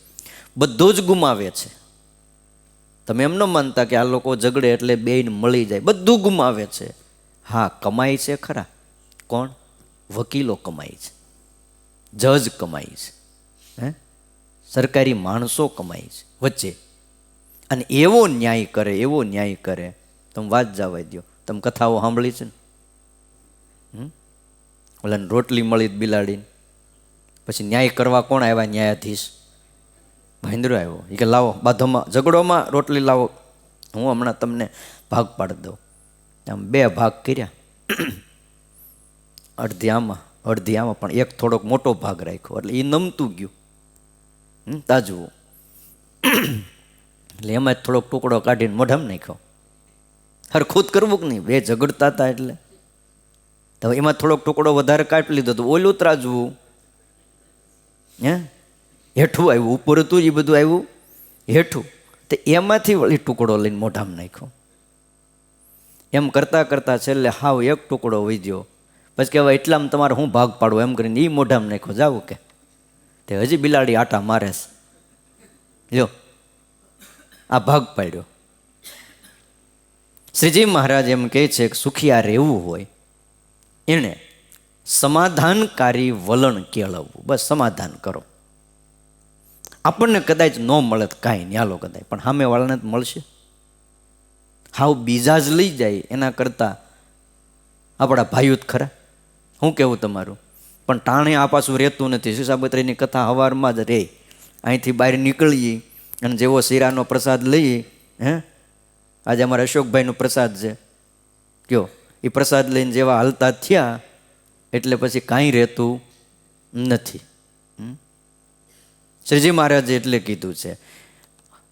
બધું જ ગુમાવે છે. તમે એમ ન માનતા કે આ લોકો ઝઘડે એટલે બેયને મળી જાય, બધું ગુમાવે છે. હા, કમાય છે ખરા. કોણ? વકીલો કમાય છે, જજ કમાય છે, સરકારી માણસો કમાય છે વચ્ચે. અને એવો ન્યાય કરે, એવો ન્યાય કરે. તમે વાત જવા દો. તમે કથાઓ સાંભળી છે ને? ઓલાને રોટલી મળી બિલાડીને, પછી ન્યાય કરવા કોણ આવ્યા? ન્યાયાધીશ ભાઈન્દ્રો આવ્યો. એ કે લાવો બાધોમાં ઝઘડોમાં રોટલી લાવો, હું હમણાં તમને ભાગ પાડી દઉં. આમ 2 ભાગ કર્યા, અડધી આમાં અડધી આમાં, પણ એક થોડોક મોટો ભાગ રાખ્યો એટલે એ નમતું ગયું તાજવું. એટલે એમાં થોડોક ટુકડો કાઢીને મોઢામાં નાખ્યો. હરખું જ કરવું કે નહીં? 2 ઝઘડતા હતા એટલે તો એમાં થોડોક ટુકડો વધારે કાઢી લીધો તો ઓલું ત્રાજવું હેઠું આવ્યું. ઉપર હતું એ બધું આવ્યું હેઠું. તો એમાંથી વળી ટુકડો લઈને મોઢામાં નાખ્યો. એમ કરતાં કરતાં છેલ્લે હાવ એક ટુકડો વધ્યો. પછી કહેવાય એટલામાં તમારે હું ભાગ પાડવું? એમ કરીને એ મોઢામાં નાખ્યો. જાવું કે તે હજી બિલાડી આટા મારે છે. લ્યો આ ભાગ પાડ્યો. શ્રીજી મહારાજ એમ કહે છે કે સુખિયા રહેવું હોય એણે સમાધાનકારી વલણ કેળવવું. બસ સમાધાન કરો. આપણને કદાચ ન મળે તો કાંઈ નહીં, હાલો કદાચ, પણ સામેવાળાને જ મળશે. હાવ બીજા જ લઈ જાય એના કરતાં આપણા ભાઈઓ જ ખરા. શું કહેવું તમારું? પણ ટાણે આ પાછું રહેતું નથી. શિશાબત્રીની કથા સવારમાં જ રહે. અહીંથી બહાર નીકળીએ અને જેવો શીરાનો પ્રસાદ લઈએ, આજે અમારા અશોકભાઈનો પ્રસાદ છે કયો, એ પ્રસાદ લઈને જેવા હાલતા થયા એટલે પછી કાંઈ રહેતું નથી. શ્રીજી મહારાજે એટલે કીધું છે.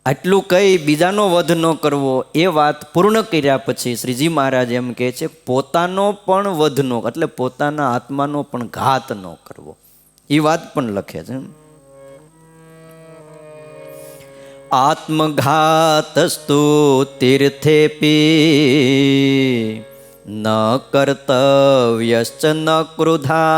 આટલું કંઈ બીજાનો વધ ન કરવો. એ વાત પૂર્ણ કર્યા પછી શ્રીજી મહારાજ એમ કહે છે પોતાનો પણ વધ ન, એટલે પોતાના આત્માનો પણ ઘાત ન કરવો. એ વાત પણ લખે છે. આત્મઘાતસ્તુ તીર્થેપી ન કર્તવ્યશ્ચ ન ક્રુધા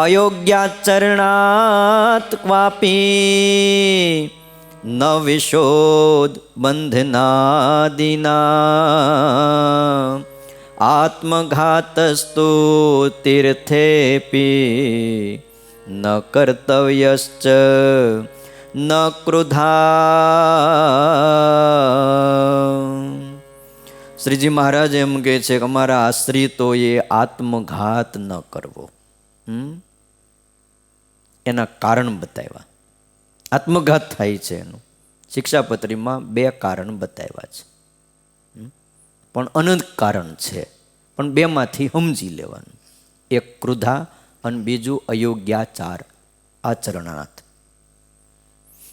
અયોગ્યાચરણાત ક્વાપી ન વિશોદ બંધનાદિના આત્મઘાતસ્તુ તીર્થેપી ન કર્તવ્યશ્ચ ન ક્રુધા. શ્રીજી મહારાજ એમ કહે છે કે અમારા આશ્રિતોએ આત્મઘાત ન કરવો. એના કારણ બતાવ્યા. આત્મઘાત થાય છે એનું શિક્ષાપત્રીમાં 2 કારણ બતાવ્યા છે, પણ અનંત કારણ છે. પણ 2માંથી સમજી લેવાનું. એક ક્રુધા અને બીજું અયોગ્યાચાર આચરણાર્થ.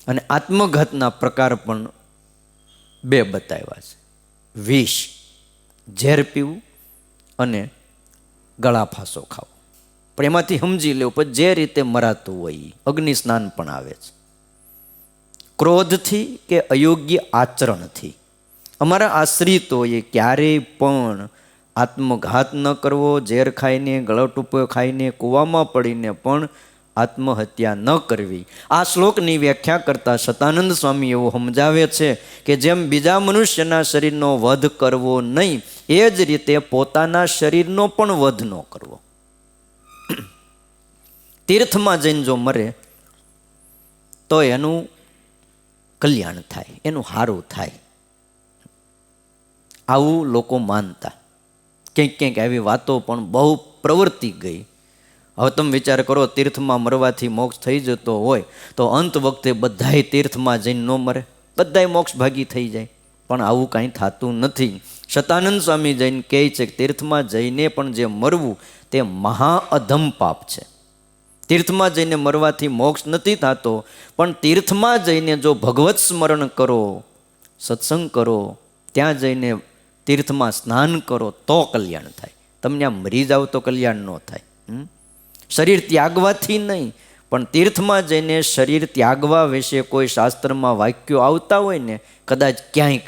અને આત્મઘાતના પ્રકાર પણ 2 બતાવ્યા છે. વિષ, ઝેર પીવું અને ગળા ફાંસો ખાવો. પણ એમાંથી સમજી લેવું પછી જે રીતે મરાતું હોય. અગ્નિ સ્નાન પણ આવે છે. ક્રોધથી કે અયોગ્ય આચરણથી. અમારા આશ્રિતોએ ક્યારેય પણ આત્મઘાત ન કરવો. ઝેર ખાઈને, ગળો ટૂંપો ખાઈને, કૂવામાં પડીને પણ આત્મહત્યા ન કરવી. આ શ્લોકની વ્યાખ્યા કરતા સતાનંદ સ્વામી એવું સમજાવે છે કે જેમ બીજા મનુષ્યના શરીરનો વધ કરવો નહીં, એ જ રીતે પોતાના શરીરનો પણ વધ ન કરવો. તીર્થમાં જઈને જો મરે તો એનું કલ્યાણ થાય, એનું સારું થાય, આવું લોકો માનતા. ક્યાંક ક્યાંક આવી વાતો પણ બહુ પ્રવર્તી ગઈ. હવે તમે વિચાર કરો, તીર્થમાં મરવાથી મોક્ષ થઈ જતો હોય તો અંત વખતે બધાય તીર્થમાં જઈને ન મરે, બધાય મોક્ષ ભાગી થઈ જાય. પણ આવું કાંઈ થતું નથી. સતાનંદ સ્વામી જઈને કહે છે કે તીર્થમાં જઈને પણ જે મરવું તે મહા અધમ પાપ છે. તીર્થમાં જઈને મરવાથી મોક્ષ નથી થતો, પણ તીર્થમાં જઈને જો ભગવત સ્મરણ કરો, સત્સંગ કરો, ત્યાં જઈને તીર્થમાં સ્નાન કરો તો કલ્યાણ થાય. તમને આ મરી જાવ તો કલ્યાણ ન થાય. શરીર ત્યાગવાથી નહીં, પણ તીર્થમાં જઈને શરીર ત્યાગવા વિશે કોઈ શાસ્ત્રમાં વાક્યો આવતા હોય ને કદાચ ક્યાંક,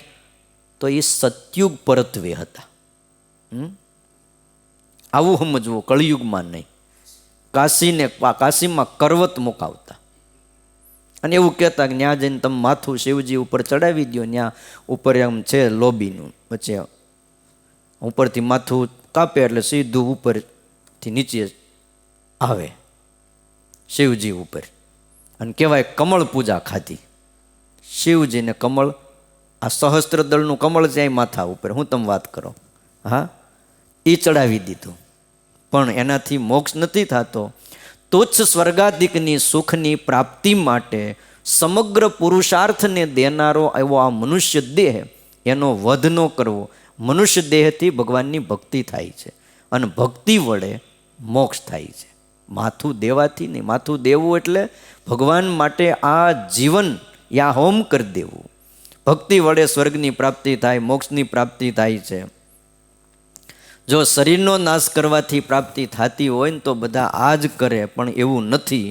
તો એ સતયુગ પરત્વે હતા. આવું સમજવું, કળિયુગમાં નહીં. કાશીમાં કરવત મુકાવતા અને એવું કહેતા કે ત્યાં જઈને તમે માથું શિવજી ઉપર ચડાવી દો, ત્યાં ઉપર એમ છે લોબીનું, વચ્ચે ઉપરથી માથું કાપે એટલે સીધું ઉપરથી નીચે આવે શિવજી ઉપર. અને કહેવાય કમળ પૂજા ખાધી. શિવજીને કમળ, આ સહસ્ત્ર દળનું કમળ છે માથા ઉપર, હું તમે વાત કરો. હા, એ ચડાવી દીધું, પણ એનાથી મોક્ષ નથી થતો. તુચ્છ સ્વર્ગાધિકની સુખની પ્રાપ્તિ માટે સમગ્ર પુરુષાર્થને દેનારો એવો આ મનુષ્ય દેહ, એનો વધ ન કરવો. મનુષ્ય દેહથી ભગવાનની ભક્તિ થાય છે અને ભક્તિ વડે મોક્ષ થાય છે. માથું દેવાથી નહીં. માથું દેવું એટલે ભગવાન માટે આ જીવન યા હોમ કરી દેવું. ભક્તિ વડે સ્વર્ગની પ્રાપ્તિ થાય, મોક્ષની પ્રાપ્તિ થાય છે. જો શરીરનો નાશ કરવાથી પ્રાપ્તિ થતી હોય ને તો બધા આ જ કરે, પણ એવું નથી.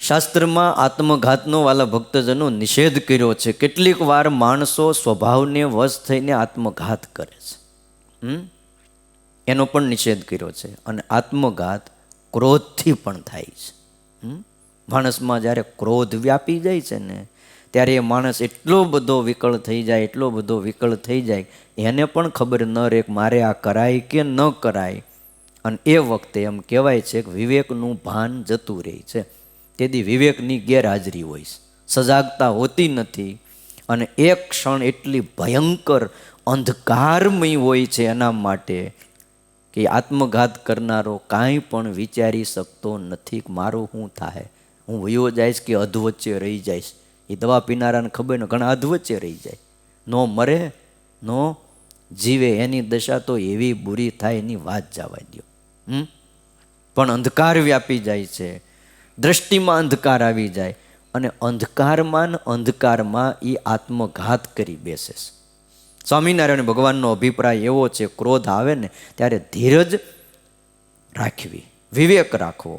શાસ્ત્રમાં આત્મઘાતનો વાલા ભક્તજનો નિષેધ કર્યો છે. કેટલીક વાર માણસો સ્વભાવને વશ થઈને આત્મઘાત કરે છે, એનો પણ નિષેધ કર્યો છે. અને આત્મઘાત ક્રોધથી પણ થાય છે. માણસમાં જ્યારે ક્રોધ વ્યાપી જાય છે ને, ત્યારે એ માણસ એટલો બધો વિકળ થઈ જાય, એટલો બધો વિકળ થઈ જાય, એને પણ ખબર ન રહે કે મારે આ કરાય કે ન કરાય. અને એ વખતે એમ કહેવાય છે કે વિવેકનું ભાન જતું રહે છે. તેથી વિવેકની ગેરહાજરી હોય છે, સજાગતા હોતી નથી. અને એક ક્ષણ એટલી ભયંકર અંધકારમય હોય છે એના માટે કે આત્મઘાત કરનારો કાંઈ પણ વિચારી શકતો નથી કે મારું શું થાય, હું વયો જઈશ કે અધવચ્ચે રહી જઈશ. એ દવા પીનારાને ખબર ને ઘણા અધવચ્ચે રહી જાય, નો મરે નો જીવે, એની દશા તો એવી બુરી થાય એની વાત જવા દો. પણ અંધકાર વ્યાપી જાય છે, દ્રષ્ટિમાં અંધકાર આવી જાય, અને અંધકારમાં એ આત્મઘાત કરી બેસે છે. સ્વામિનારાયણ ભગવાનનો અભિપ્રાય એવો છે, ક્રોધ આવે ને ત્યારે ધીરજ રાખવી, વિવેક રાખવો,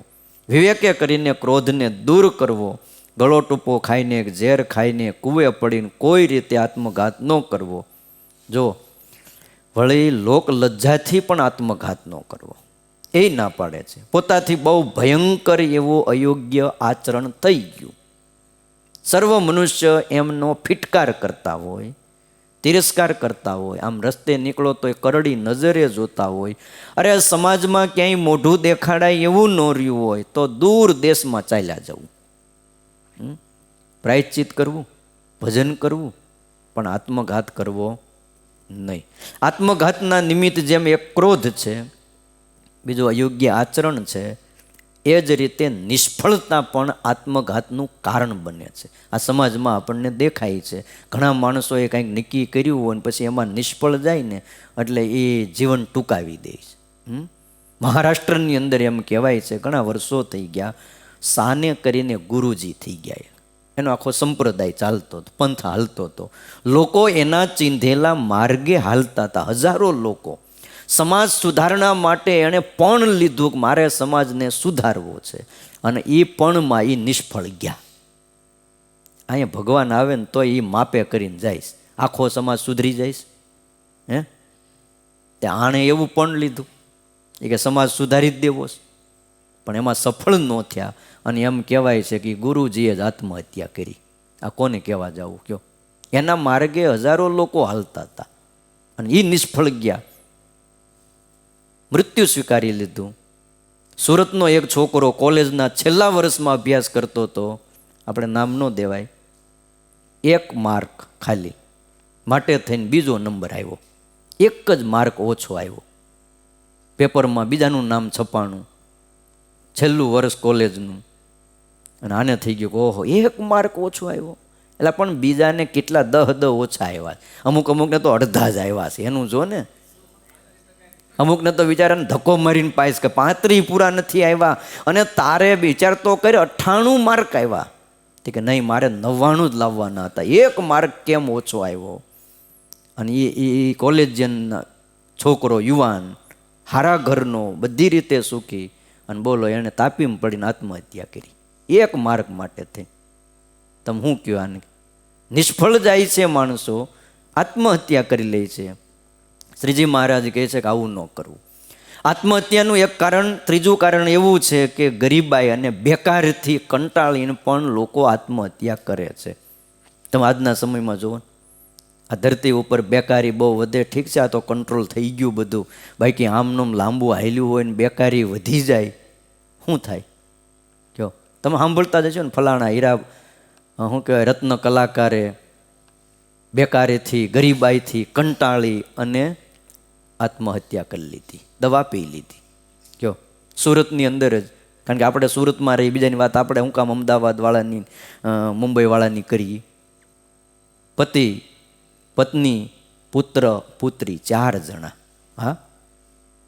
વિવેકે કરીને ક્રોધને દૂર કરવો. ગળો ટૂંપો ખાઈને, ઝેર ખાઈને, કૂવે પડીને કોઈ રીતે આત્મઘાત ન કરવો. જો વળી લોક લજ્જાથી પણ આત્મઘાત ન કરવો, એ ના પાડે છે. પોતાથી બહુ ભયંકર એવું અયોગ્ય આચરણ થઈ ગયું. સર્વ મનુષ્ય એમનો ફિટકાર કરતા હોય, તિરસ્કાર કરતા હોય, આમ રસ્તે નીકળો તો એ કરડી નજરે જોતા હોય. અરે સમાજમાં ક્યાંય મોઢું દેખાડાય એવું ન રહ્યું હોય તો દૂર દેશમાં ચાલ્યા જવું, પ્રાયશ્ચિત કરવું, ભજન કરવું, પણ આત્મઘાત કરવો નહીં. આત્મઘાતના નિમિત્ત જેમ એક ક્રોધ છે, બીજું અયોગ્ય આચરણ છે, એ જ રીતે નિષ્ફળતા પણ આત્મઘાતનું કારણ બને છે. આ સમાજમાં આપણને દેખાય છે. ઘણા માણસોએ કંઈક નક્કી કર્યું હોય ને પછી એમાં નિષ્ફળ જાય ને એટલે એ જીવન ટૂંકાવી દે છે. મહારાષ્ટ્રની અંદર એમ કહેવાય છે, ઘણા વર્ષો થઈ ગયા, સાને કરીને ગુરુજી થઈ ગયા. એનો આખો સંપ્રદાય ચાલતો હતો, પંથ હાલતો હતો. લોકો એના ચીંધેલા માર્ગે હાલતા હતા, હજારો લોકો. સમાજ સુધારણા માટે એણે પણ લીધું કે મારે સમાજને સુધારવો છે, અને એ પણમાં એ નિષ્ફળ ગયા. અહીંયા ભગવાન આવે ને તો એ માપે કરીને જઈશ, આખો સમાજ સુધરી જઈશ. તે આણે એવું પણ લીધું એ કે સમાજ સુધારી જ દેવો છે. પણ એમાં સફળ ન થયા અને એમ કહેવાય છે કે ગુરુજીએ જ આત્મહત્યા કરી. આ કોને કહેવા જવું કયો? એના માર્ગે હજારો લોકો હાલતા હતા અને એ નિષ્ફળ ગયા, મૃત્યુ સ્વીકારી લીધું. સુરતનો એક છોકરો કોલેજના છેલ્લા વર્ષમાં અભ્યાસ કરતો હતો, આપણે નામ ન દેવાય, 1 માર્ક ખાલી માટે થઈને બીજો નંબર આવ્યો. 1 જ માર્ક ઓછો આવ્યો. પેપરમાં બીજાનું નામ છપાણું, છેલ્લું વર્ષ કોલેજનું, અને આને થઈ ગયું કે ઓહો 1 માર્ક ઓછો આવ્યો. એટલે પણ બીજાને કેટલા 10 ઓછા આવ્યા, અમુકને તો અડધા જ આવ્યા છે. એનું જો ને, અમુકને તો વિચારાને ધક્કો મારીને પાસ કે 35 પૂરા નથી આવ્યા, અને તારે વિચાર તો કરે 98 માર્ક આવ્યા. કે નહીં, મારે 99 જ લાવવાના હતા, 1 માર્ક કેમ ઓછો આવ્યો? અને એ કોલેજિયન છોકરો, યુવાન, હારા ઘરનો, બધી રીતે સુખી, અને બોલો એણે તાપીમાં પડીને આત્મહત્યા કરી 1 માર્ક માટે થઈ. તમે શું કહો આને? નિષ્ફળ જાય છે માણસો, આત્મહત્યા કરી લે છે. શ્રીજી મહારાજ કહે છે કે આવું ન કરવું. આત્મહત્યાનું એક કારણ, ત્રીજું કારણ એવું છે કે ગરીબાઈ અને બેકારથી કંટાળીને પણ લોકો આત્મહત્યા કરે છે. તમે આજના સમયમાં જુઓ, આ ધરતી ઉપર બેકારી બહુ વધે, ઠીક છે, આ તો કંટ્રોલ થઈ ગયું બધું, બાકી આમનું લાંબુ હાલ્યું હોય ને બેકારી વધી જાય, શું થાય કયો? તમે સાંભળતા જશો ને, ફલાણા હીરા શું કહેવાય રત્ન કલાકારે બેકારીથી, ગરીબાઈથી કંટાળી અને આત્મહત્યા કરી લીધી, દવા પી લીધી. કયો? સુરતની અંદર જ. કારણ કે આપણે સુરતમાં રહી, બીજાની વાત આપણે શું કામ અમદાવાદવાળાની, મુંબઈવાળાની કરીએ. પતિ, પત્ની, પુત્ર, પુત્રી, 4 જણા. હા,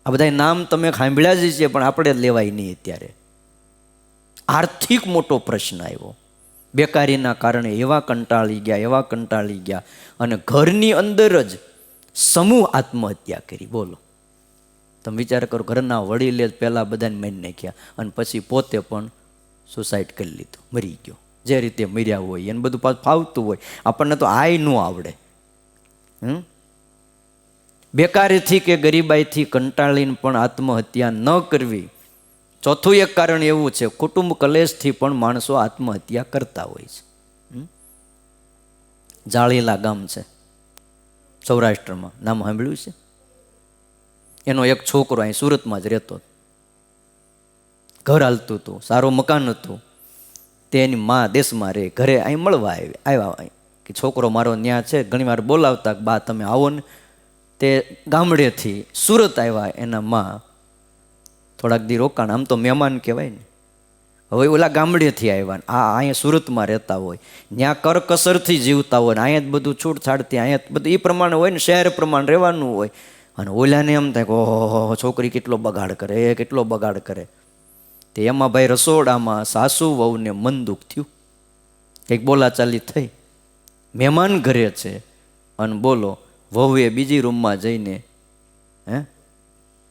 આ બધા નામ તમે સાંભળ્યા જ છે, પણ આપણે લેવાય નહીં. અત્યારે આર્થિક મોટો પ્રશ્ન આવ્યો, બેકારીના કારણે એવા કંટાળી ગયા, અને ઘરની અંદર જ સમૂહ આત્મહત્યા કરી. બોલો, તમે વિચાર કરો, ઘરના વડીલે જ પહેલાં બધાને મારી નાખ્યા, અને પછી પોતે પણ સુસાઇડ કરી લીધું, મરી ગયો. જે રીતે મર્યા હોય એને બધું પાછું ફાવતું હોય, આપણને તો આય ન આવડે. બેકારીથી કે ગરીબાઈથી કંટાળીને પણ આત્મહત્યા ન કરવી. ચોથું એક કારણ એવું છે, કુટુંબ કલેશથી પણ માણસો આત્મહત્યા કરતા હોય છે. જાળીલા ગામ છે સૌરાષ્ટ્રમાં, નામ સાંભળ્યું છે? એનો એક છોકરો અહીં સુરતમાં જ રહેતો, ઘર હાલતું હતું, સારું મકાન હતું. તે એની મા દેશમાં રહે, ઘરે અહીં મળવા આવ્યા કે છોકરો મારો ન્યા છે. ઘણી વાર બોલાવતા, બા તમે આવો ને. તે ગામડેથી સુરત આવ્યા, એના મા થોડાક દી રોકાણ, આમ તો મહેમાન કહેવાય ને. હવે ઓલા ગામડેથી આવ્યા, આ અહીંયા સુરતમાં રહેતા હોય, ત્યાં કરકસરથી જીવતા હોય, અહીંયા જ બધું છૂટછાટથી, અહીંયા બધું એ પ્રમાણે હોય ને, શહેર પ્રમાણે રહેવાનું હોય. અને ઓલાને એમ થાય કે ઓહો છોકરી કેટલો બગાડ કરે. તે એમાં ભાઈ રસોડામાં સાસુ વહુને મન દુઃખ થયું, કંઈક બોલાચાલી થઈ, મહેમાન ઘરે છે, અને બોલો વહુએ બીજી રૂમમાં જઈને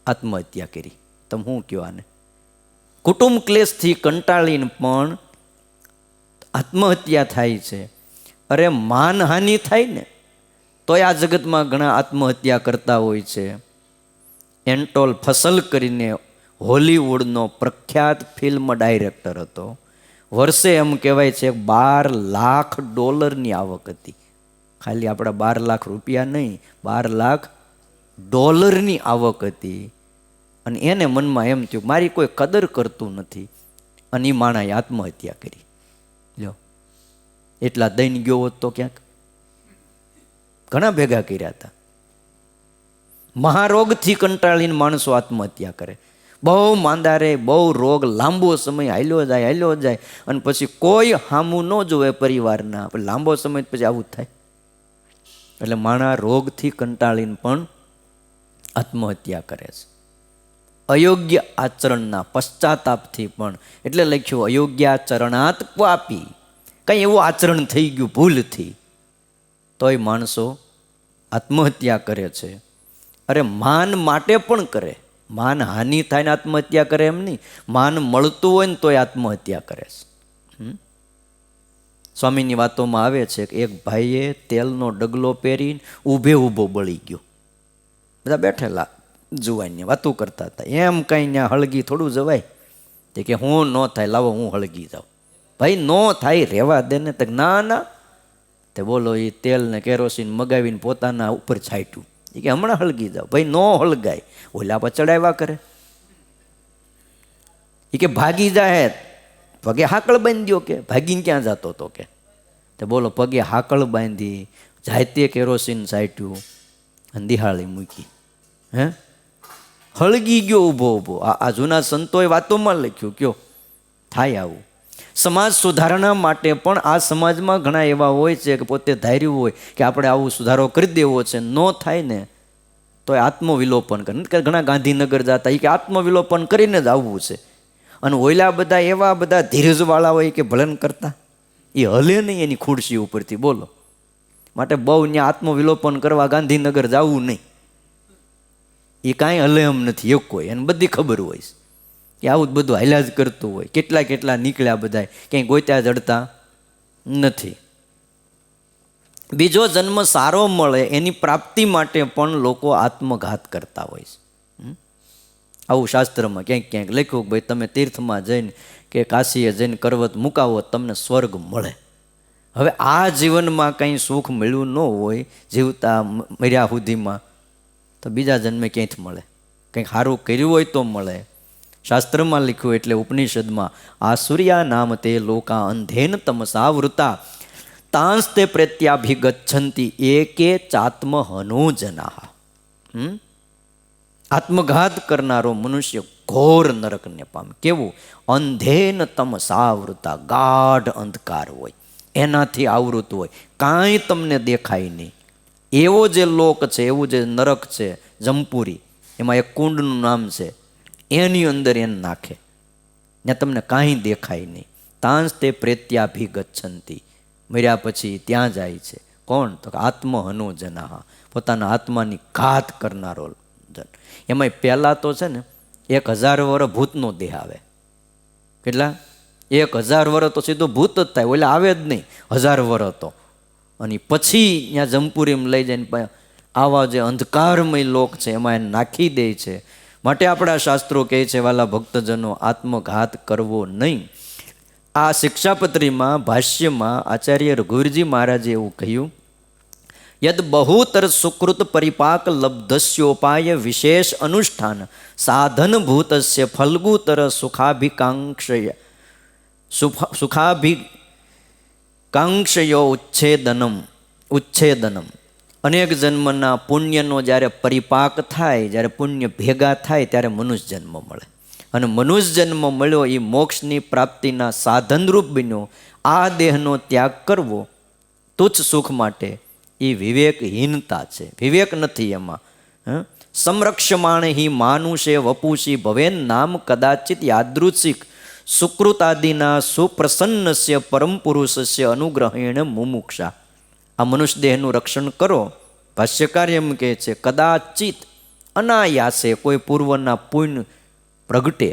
આત્મહત્યા કરી. તમે શું કહો આને? કુટુંબ ક્લેશથી કંટાળીને પણ આત્મહત્યા થાય છે. અરે માનહાનિ થાય ને તોય આ જગતમાં ઘણા આત્મહત્યા કરતા હોય છે. એન્ટોલ ફસલ કરીને હોલિવૂડનો પ્રખ્યાત ફિલ્મ ડાયરેક્ટર હતો. વર્ષે એમ કહેવાય છે $12 લાખ આવક હતી. ખાલી આપણા 12 લાખ રૂપિયા નહીં, $12 લાખ આવક હતી. અને એને મનમાં એમ થયું મારી કોઈ કદર કરતું નથી, અને એ માણાએ આત્મહત્યા કરી. લો, એટલા દઈને ગયો હોત તો ક્યાંક ઘણા ભેગા કર્યા હતા. મહારોગથી કંટાળીને માણસો આત્મહત્યા કરે. બહુ માંદા રહે, બહુ રોગ, લાંબો સમય હાલ્યો જાય, અને પછી કોઈ હામું ન જોવે પરિવારના, લાંબો સમય પછી આવું થાય. એટલે માણા રોગથી કંટાળીને પણ આત્મહત્યા કરે છે. અયોગ્ય આચરણના પશ્ચાતાપથી પણ, એટલે લખ્યું અયોગ્ય આચરણાત પાપી. કંઈ એવું આચરણ થઈ ગયું ભૂલથી, તોય માણસો આત્મહત્યા કરે છે. અરે માન માટે પણ કરે, માન હાનિ થાય ને આત્મહત્યા કરે એમ નહીં, માન મળતું હોય ને તોય આત્મહત્યા કરે છે. સ્વામીની વાતોમાં આવે છે કે એક ભાઈએ તેલનો ડગલો પહેરીને ઊભો બળી ગયો. બધા બેઠેલા જુવાનની વાતો કરતા હતા, એમ કંઈ ત્યાં હળગી થોડું જવાય, તે કે હું ન થાય, લાવો હું હળગી જાઉં. ભાઈ ન થાય, રહેવા દે ને. તો ના ના, તે બોલો એ તેલ ને કેરોસીન મગાવીને પોતાના ઉપર છાંટ્યું. એ કે હમણાં હળગી જાવ. ભાઈ ન હળગાય, ઓલા પર ચડાવ્યા કરે. એ કે ભાગી જાય, પગે હાકળ બાંધ્યો. કે ભાગીને ક્યાં જતો હતો? કે તે બોલો પગે હાકળ બાંધી, જાતે કેરોસીન છાંટ્યું અને દિહાળી મૂકી. હે, હળગી ગયો ઊભો ઊભો. આ જૂના સંતોએ વાતોમાં લખ્યું. કયો થાય આવું? સમાજ સુધારણા માટે પણ આ સમાજમાં ઘણા એવા હોય છે કે પોતે ધાર્યું હોય કે આપણે આવું સુધારો કરી દેવો છે, ન થાય ને તો એ આત્મવિલોપન કરે. ઘણા ગાંધીનગર જતા એ કે આત્મવિલોપન કરીને જ આવવું છે. અને ઓયલા બધા એવા બધા ધીરજવાળા હોય કે ભલન કરતા એ હલે નહીં એની ખુરશી ઉપરથી. બોલો, માટે બહુ ત્યાં આત્મવિલોપન કરવા ગાંધીનગર જવું નહીં. એ કાંઈ હલે એમ નથી એક કોઈ, એને બધી ખબર હોય છે કે આવું જ બધું હાલ્યા જ કરતું હોય. કેટલા કેટલા નીકળ્યા બધા, ક્યાંય ગોત્યા જડતા નથી. બીજો જન્મ સારો મળે એની પ્રાપ્તિ માટે પણ લોકો આત્મઘાત કરતા હોય છે. આવું શાસ્ત્રમાં ક્યાંક ક્યાંક લખ્યું કે ભાઈ તમે તીર્થમાં જઈને કે કાશીએ જઈને કરવત મુકાવો તમને સ્વર્ગ મળે. હવે આ જીવનમાં કંઈ સુખ મળ્યું ન હોય જીવતા મર્યા સુધીમાં, તો બીજા જન્મે ક્યાંથી મળે? કંઈક સારું કર્યું હોય તો મળે. શાસ્ત્રમાં લખ્યું એટલે ઉપનિષદમાં, આસુર્યા નામ તે લોકા અંધેન તમસાવૃતા તાંસ્તે પ્રત્યાભિગચ્છન્તિ એકે ચાત્મહનો જનાહ. આત્મઘાત કરનારો મનુષ્ય ઘોર નરકને પામે. કેવું? અંધેન તમસાવૃતા, ગાઢ અંધકાર હોય એનાથી આવૃત હોય, કાંઈ તમને દેખાય નહીં. એવો જે લોક છે, એવું જે નરક છે જમપુરી, એમાં એક કુંડનું નામ છે, એની અંદર એને નાખે, ત્યાં તમને કાંઈ દેખાય નહીં. તાંસ તે પ્રેત્યાભિગચ્છન્તિ, મર્યા પછી ત્યાં જાય છે. કોણ? તો આત્મહનો જનાહ, પોતાના આત્માની ઘાત કરનારો જન. એમાં પહેલાં તો છે ને 1000 વર્ષ ભૂતનો દેહ આવે. કેટલા? 1000 વર્ષ તો સીધો ભૂત જ થાય, ઓલા આવે જ નહીં 1000 વર્ષ તો. અને પછી ત્યાં જમપુરીમાં લઈ જઈને આવા જે અંધકારમય લોક છે એમાં એને નાખી દે છે. માટે આપણા શાસ્ત્રો કહે છે, વાલા ભક્તજનો, આત્મઘાત કરવો નહીં. આ શિક્ષાપત્રીમાં ભાષ્યમાં આચાર્ય રઘુવીરજી મહારાજે એવું કહ્યું, યદ બહુતર સુકૃત પરિપાક લબ્ધસ્યોપાય વિશેષ અનુષ્ઠાન સાધનભૂતસ્ય ફલ્ગુતર સુખાભિકાંક્ષયો ઉચ્છેદનમ. અનેક જન્મના પુણ્યનો જ્યારે પરિપાક થાય, જ્યારે પુણ્ય ભેગા થાય ત્યારે મનુષ્ય જન્મ મળે. અને મનુષ્ય જન્મ મળ્યો એ મોક્ષની પ્રાપ્તિના સાધનરૂપ બન્યો. આ દેહનો ત્યાગ કરવો તુચ્છ સુખ માટે એ વિવેકહીનતા છે, વિવેક નથી એમાં. સંરક્ષમાણે હિ માનુષે વપુષી ભવેન નામ કદાચિત યાદૃચ્છિક સુકૃતાદિના સુપ્રસન્નસ્ય પરમ પુરુષસ્ય અનુગ્રહેણ મુમુક્ષા. આ મનુષ્ય દેહનું રક્ષણ કરો. ભાષ્યકાર એમ કહે છે, કદાચિત અનાયાસે કોઈ પૂર્વના પુણ્ય પ્રગટે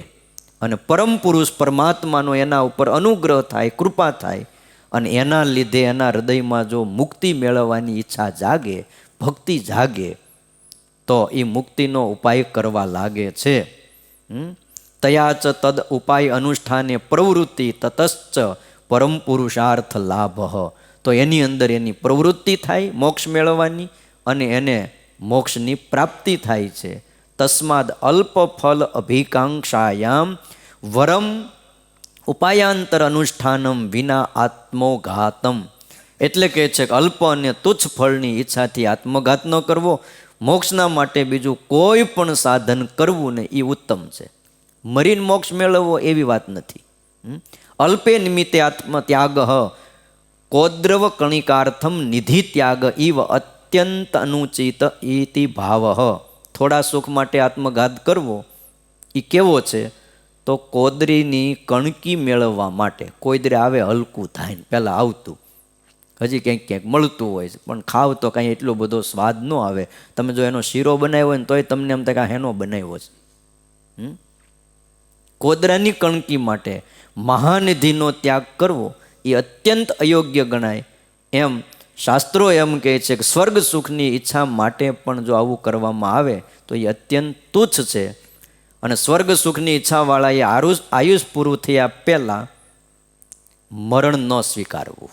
અને પરમ પુરુષ પરમાત્માનો એના ઉપર અનુગ્રહ થાય, કૃપા થાય, અને એના લીધે એના હૃદયમાં જો મુક્તિ મેળવવાની ઈચ્છા જાગે, ભક્તિ જાગે, તો એ મુક્તિનો ઉપાય કરવા લાગે છે. તયાચ તદ ઉપાય અનુષ્ઠાને પ્રવૃત્તિ તતશ્ચ પરમ પુરુષાર્થ લાભ. તો એની અંદર એની પ્રવૃત્તિ થાય મોક્ષ મેળવવાની, અને એને મોક્ષની પ્રાપ્તિ થાય છે. તસ્માદ અલ્પ ફલ અભિકાંક્ષાયામ વરમ ઉપાયાંતર અનુષ્ઠાનમ વિના આત્મોઘાતમ. એટલે કહે છે કે અલ્પ અને તુચ્છ ફળની ઈચ્છાથી આત્મઘાત ન કરવો, મોક્ષના માટે બીજું કોઈ પણ સાધન કરવું ને એ ઉત્તમ છે. મરીને મોક્ષ મેળવવો એવી વાત નથી. અલ્પે નિમિત્તે આત્મત્યાગ કોદ્રવ કણિકાર્થમ નિધિ ત્યાગ ઇવ અત્યંત અનુચિત ઇતિ ભાવ. થોડા સુખ માટે આત્મઘાત કરવો એ કેવો છે? તો કોદરીની કણકી મેળવવા માટે. કોદરી આવે હલકું થાય ને, પહેલાં આવતું, હજી ક્યાંક ક્યાંક મળતું હોય છે, પણ ખાવ તો કાંઈ એટલો બધો સ્વાદ ન આવે. તમે જો એનો શીરો બનાવ્યો હોય ને તોય તમને એમ થાય કે હેનો બનાવ્યો છે. કોદરાની કણકી માટે મહાનિધિનો ત્યાગ કરવો એ અત્યંત અયોગ્ય ગણાય. એમ શાસ્ત્રો એમ કહે છે કે સ્વર્ગ સુખની ઈચ્છા માટે પણ જો આવું કરવામાં આવે તો એ અત્યંત તુચ્છ છે. અને સ્વર્ગ સુખની ઈચ્છાવાળાએ આયુષ પૂરું થયા પહેલાં મરણ ન સ્વીકારવું.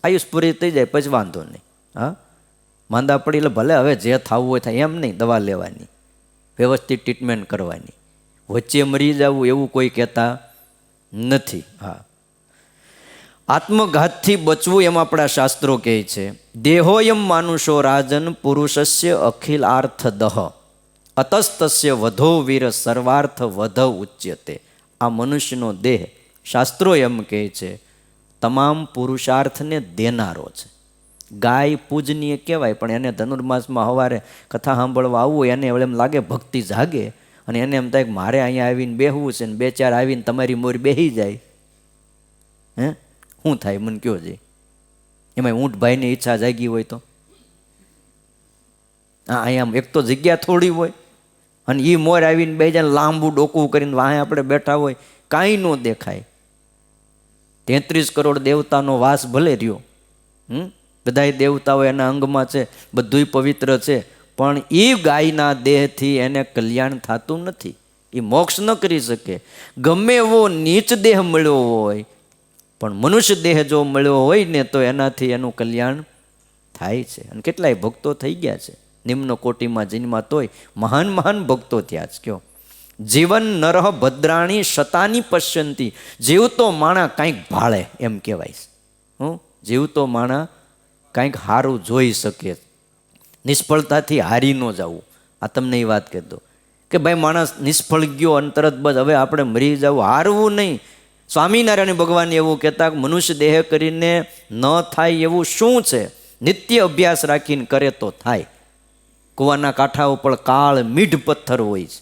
આયુષ પૂરી થઈ જાય પછી વાંધો નહીં. હા, માંદા પડી એટલે ભલે હવે જે થવું હોય થાય, એમ નહીં. દવા લેવાની, વ્યવસ્થિત ટ્રીટમેન્ટ કરવાની, વચ્ચે મરી જવું એવું કોઈ કહેતા નથી. હા, આત્મઘાતથી બચવું એમ આપણા શાસ્ત્રો કહે છે. દેહોયમ માનુષો રાજન પુરુષસ્ય અખિલ આર્થ દહ અતસ્તસ્ય વધો વીર સર્વાર્થ વધવ ઉચ્યતે. આ મનુષ્યનો દેહ શાસ્ત્રો એમ કહે છે તમામ પુરુષાર્થને દેનારો છે. ગાય પૂજનીય કહેવાય, પણ એને ધનુર્માસમાં સવારે કથા સાંભળવા આવવું એને એમ લાગે ભક્તિ જાગે, અને એને એમ થાય કે મારે અહીંયા આવીને બેહવું છે, ને બે ચાર આવીને તમારી મોર બેસી જાય. હે, શું થાય મને કયો છે? એમાં ઊંટભાઈની ઈચ્છા જાગી હોય તો અહીંયા એક તો જગ્યા થોડી હોય, અને એ મોર આવીને બે જાય લાંબુ ડોકું કરીને વાહે આપણે બેઠા હોય, કાંઈ ન દેખાય. 33 કરોડ દેવતાનો વાસ ભલે રહ્યો, બધાય દેવતાઓ એના અંગમાં છે, બધુંય પવિત્ર છે, પણ એ ગાયના દેહથી એને કલ્યાણ થતું નથી. એ મોક્ષ ન કરી શકે. ગમે એવો નીચ દેહ મળ્યો હોય, પણ મનુષ્ય દેહ જો મળ્યો હોય ને તો એનાથી એનું કલ્યાણ થાય છે. અને કેટલાય ભક્તો થઈ ગયા છે નિમ્ન કોટીમાં જન્મા, તોય મહાન મહાન ભક્તો થયા છે. કયો જીવન નરહ ભદ્રાણી શતાની પશ્યંતી. જીવતો માણા કાંઈક ભાળે એમ કહેવાય છે. જીવતો માણા કાંઈક સારું જોઈ શકે, નિષ્ફળતાથી હારી ન જવું. આ તમને એ વાત કહેતો કે ભાઈ માણસ નિષ્ફળ ગયો અને તરત બસ હવે આપણે મરી જવું, હારવું નહીં. સ્વામિનારાયણ ભગવાન એવું કહેતા કે મનુષ્ય દેહ કરીને ન થાય એવું શું છે? નિત્ય અભ્યાસ રાખીને કરે તો થાય. કૂવાના કાંઠા ઉપર કાળ મીઠ પથ્થર હોય છે,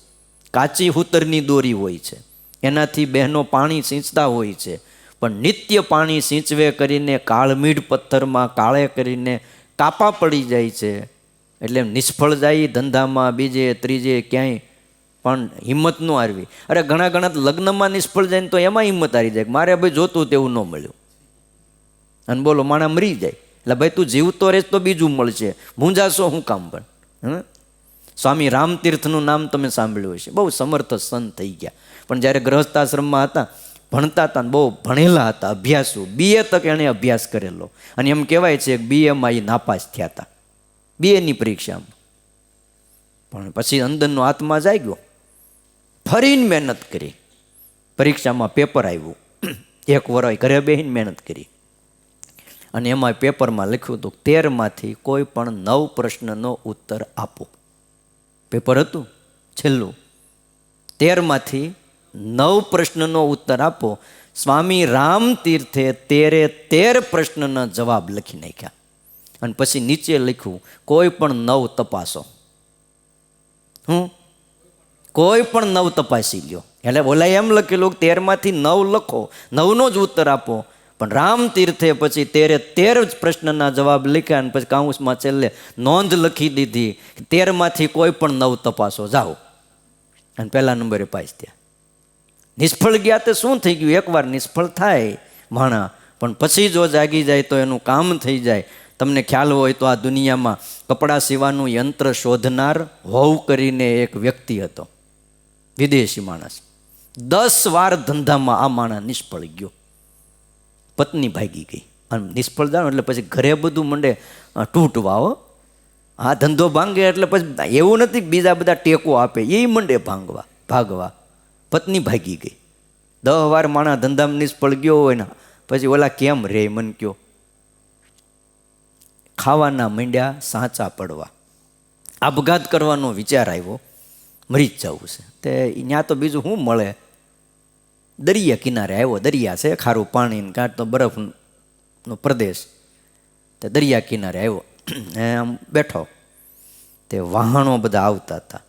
કાચી હુતરની દોરી હોય છે, એનાથી બહેનો પાણી સિંચતા હોય છે, પણ નિત્ય પાણી સિંચવે કરીને કાળમીઠ પથ્થરમાં કાળે કરીને કાપા પડી જાય છે. એટલે નિષ્ફળ જાય ધંધામાં, બીજે ત્રીજે ક્યાંય પણ હિંમત ન હારવી. અરે ઘણા ઘણા લગ્નમાં નિષ્ફળ જાય ને તો એમાં હિંમત હારી જાય, મારે ભાઈ જોતું તેવું ન મળ્યું, અને બોલો માણા મરી જાય. એટલે ભાઈ તું જીવતો રહેશ તો બીજું મળશે, મૂંઝાશો શું કામ? પણ સ્વામી રામતીર્થનું નામ તમે સાંભળ્યું હશે, બહુ સમર્થ સંત થઈ ગયા, પણ જ્યારે ગૃહસ્થાશ્રમમાં હતા, ભણતા હતા, બહુ ભણેલા હતા, અભ્યાસુ, BA તક એણે અભ્યાસ કરેલો. અને એમ કહેવાય છે કે BAમાં એ નાપાસ થયા હતા, BAની પરીક્ષામાં. પણ પછી અંદરનો આત્મા જાગ્યો, ફરીને મહેનત કરી, પરીક્ષામાં પેપર આવ્યું. 1 વર્ષ ઘરે બેસીને મહેનત કરી, અને એમાં પેપરમાં લખ્યું હતું 13માંથી કોઈ પણ 9 પ્રશ્નનો ઉત્તર આપો. પેપર હતું છેલ્લું, 13માંથી 9 પ્રશ્નનો ઉત્તર આપો. સ્વામી રામતીર્થે 13 પ્રશ્નના જવાબ લખી નાખ્યા, અને પછી નીચે લખ્યું કોઈ પણ 9 તપાસો. કોઈ પણ 9 તપાસી લ્યો. એટલે બોલાય એમ લખેલું 13માંથી 9 લખો, 9નો જ ઉત્તર આપો. પણ રામતીર્થે પછી 13 પ્રશ્નના જવાબ લખ્યા, અને પછી કાઉન્સમાં છેલ્લે નોંધ લખી દીધી 13માંથી કોઈ પણ 9 તપાસો, જાઓ. અને પહેલા નંબરે પાસ થયા. નિષ્ફળ ગયા તો શું થઈ ગયું? એકવાર નિષ્ફળ થાય માણા, પણ પછી જો જાગી જાય તો એનું કામ થઈ જાય. તમને ખ્યાલ હોય તો આ દુનિયામાં કપડાં સીવાનું યંત્ર શોધનાર હોવ કરીને એક વ્યક્તિ હતો, વિદેશી માણસ. 10 વાર ધંધામાં આ માણસ નિષ્ફળ ગયો. પત્ની ભાગી ગઈ, અને નિષ્ફળ જાણો એટલે પછી ઘરે બધું મંડે તૂટવા. હો, આ ધંધો ભાંગે એટલે પછી એવું નથી બીજા બધા ટેકો આપે, એ મંડે ભાગવા. પત્ની ભાગી ગઈ. 10 વાર માણસ ધંધામાં નિષ્ફળ ગયો હોય ને, પછી ઓલા કેમ રે મન કયો? ખાવાના માંડ્યા સાચા પડવા, આપઘાત કરવાનો વિચાર આવ્યો, મરી જ જવું છે. તે ત્યાં તો બીજું શું મળે? દરિયા કિનારે આવ્યો, દરિયા છે, ખારું પાણી, કાંઠ તો બરફનો પ્રદેશ. તે દરિયા કિનારે આવ્યો, આમ બેઠો. તે વહાણો બધા આવતા હતા,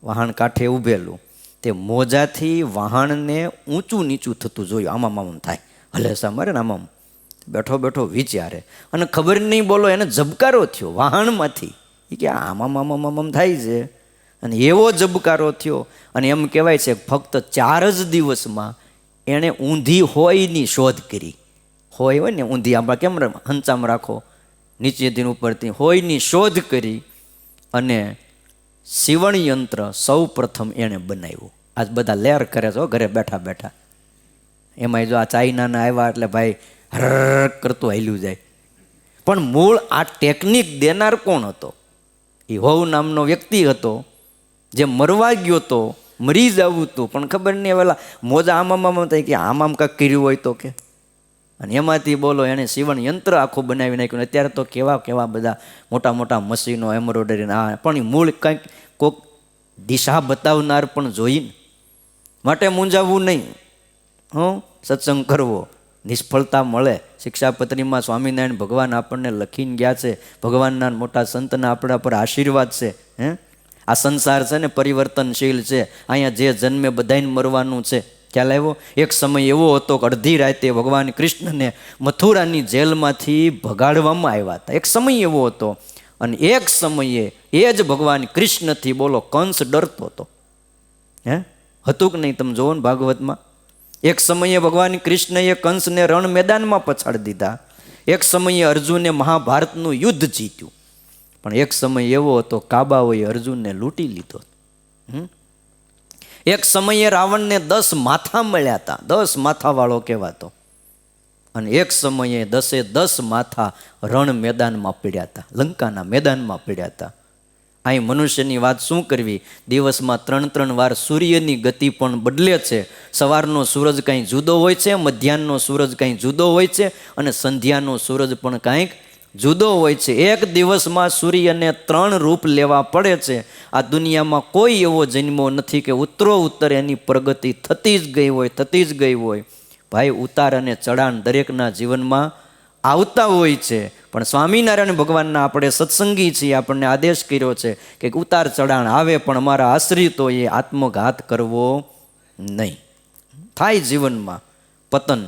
વહાણ કાંઠે ઊભેલું. તે મોજાથી વહાણને ઊંચું નીચું થતું જોયું, આમ થાય, હલેસા મારે ને આમ. બેઠો બેઠો વિચારે, અને ખબર નહીં બોલો એને ઝબકારો થયો વહાણમાંથી. એ કે આમ થાય છે, અને એવો ઝબકારો થયો. અને એમ કહેવાય છે ફક્ત 4 જ દિવસમાં એણે ઊંધી હોયની શોધ કરી. હોય ને ઊંધી આપણે કેમ હંચામ રાખો, નીચેથી ઉપરથી હોયની શોધ કરી, અને સીવણ યંત્ર સૌ પ્રથમ એણે બનાવ્યું. આજ બધા લેર કરે છે ઘરે બેઠા બેઠા. એમાંય જો આ ચાઇનાના આવ્યા એટલે ભાઈ હર કરતું હાલ્યું જાય. પણ મૂળ આ ટેકનિક દેનાર કોણ હતો? એ હોવ નામનો વ્યક્તિ હતો, જે મરવા ગયો તો, મરી જવું હતું, પણ ખબર નહીં પેલા મોજા આમામ થાય કે આમામ કાંક કર્યું હોય તો કે. અને એમાંથી બોલો એણે સીવણ યંત્ર આખું બનાવી નાખ્યું. અત્યારે તો કેવા કેવા બધા મોટા મોટા મશીનો, એમ્બ્રોઇડરી, આ પણ એ મૂળ કંઈક કોઈક દિશા બતાવનાર પણ જોઈને. માટે મૂંઝાવવું નહીં, સત્સંગ કરવો, નિષ્ફળતા મળે. શિક્ષાપત્રીમાં સ્વામિનારાયણ ભગવાન આપણને લખીને ગયા છે, ભગવાનના મોટા સંતના આપણા પર આશીર્વાદ છે. આ સંસાર છે ને પરિવર્તનશીલ છે, અહીંયા જે જન્મે બધાને મરવાનું છે. ખ્યાલ આવ્યો? એક સમય એવો હતો કે અડધી રાતે ભગવાન કૃષ્ણને મથુરાની જેલમાંથી ભગાડવામાં આવ્યા હતા. એક સમય એવો હતો. અને એક સમયે એ જ ભગવાન કૃષ્ણથી બોલો કંસ ડરતો હતો. હતું કે નહીં? તમે જોવો ને ભાગવતમાં. એક સમયે ભગવાન કૃષ્ણએ કંસને રણ મેદાનમાં પછાડી દીધા. એક સમયે અર્જુને મહાભારતનું યુદ્ધ જીત્યું. પણ એક સમય એવો હતો કાબાઓએ અર્જુનને લૂંટી લીધો. એક સમયે રાવણને 10 માથા મળ્યા હતા, 10 માથાવાળો કહેવાતો. અને એક સમયે 10 માથા રણ મેદાનમાં પડ્યા હતા, લંકાના મેદાનમાં પડ્યા હતા. અહીં મનુષ્યની વાત શું કરવી? દિવસમાં 3 વાર સૂર્યની ગતિ પણ બદલે છે. સવારનો સૂરજ કંઈ જુદો હોય છે, મધ્યાહનનો સૂરજ કંઈ જુદો હોય છે, અને સંધ્યાનો સૂરજ પણ કંઈક જુદો હોય છે. એક દિવસમાં સૂર્યને 3 રૂપ લેવા પડે છે. આ દુનિયામાં કોઈ એવો જન્મો નથી કે ઉત્તરોત્તર એની પ્રગતિ થતી જ ગઈ હોય. ભાઈ, ઉતાર અને ચઢાણ દરેકના જીવનમાં આવતા હોય છે. પણ સ્વામિનારાયણ ભગવાનના આપણે સત્સંગી છીએ, આપણને આદેશ કર્યો છે કે ઉતાર ચઢાણ આવે પણ અમારા આશ્રિતોએ આત્મઘાત કરવો નહીં. થાય જીવનમાં પતન.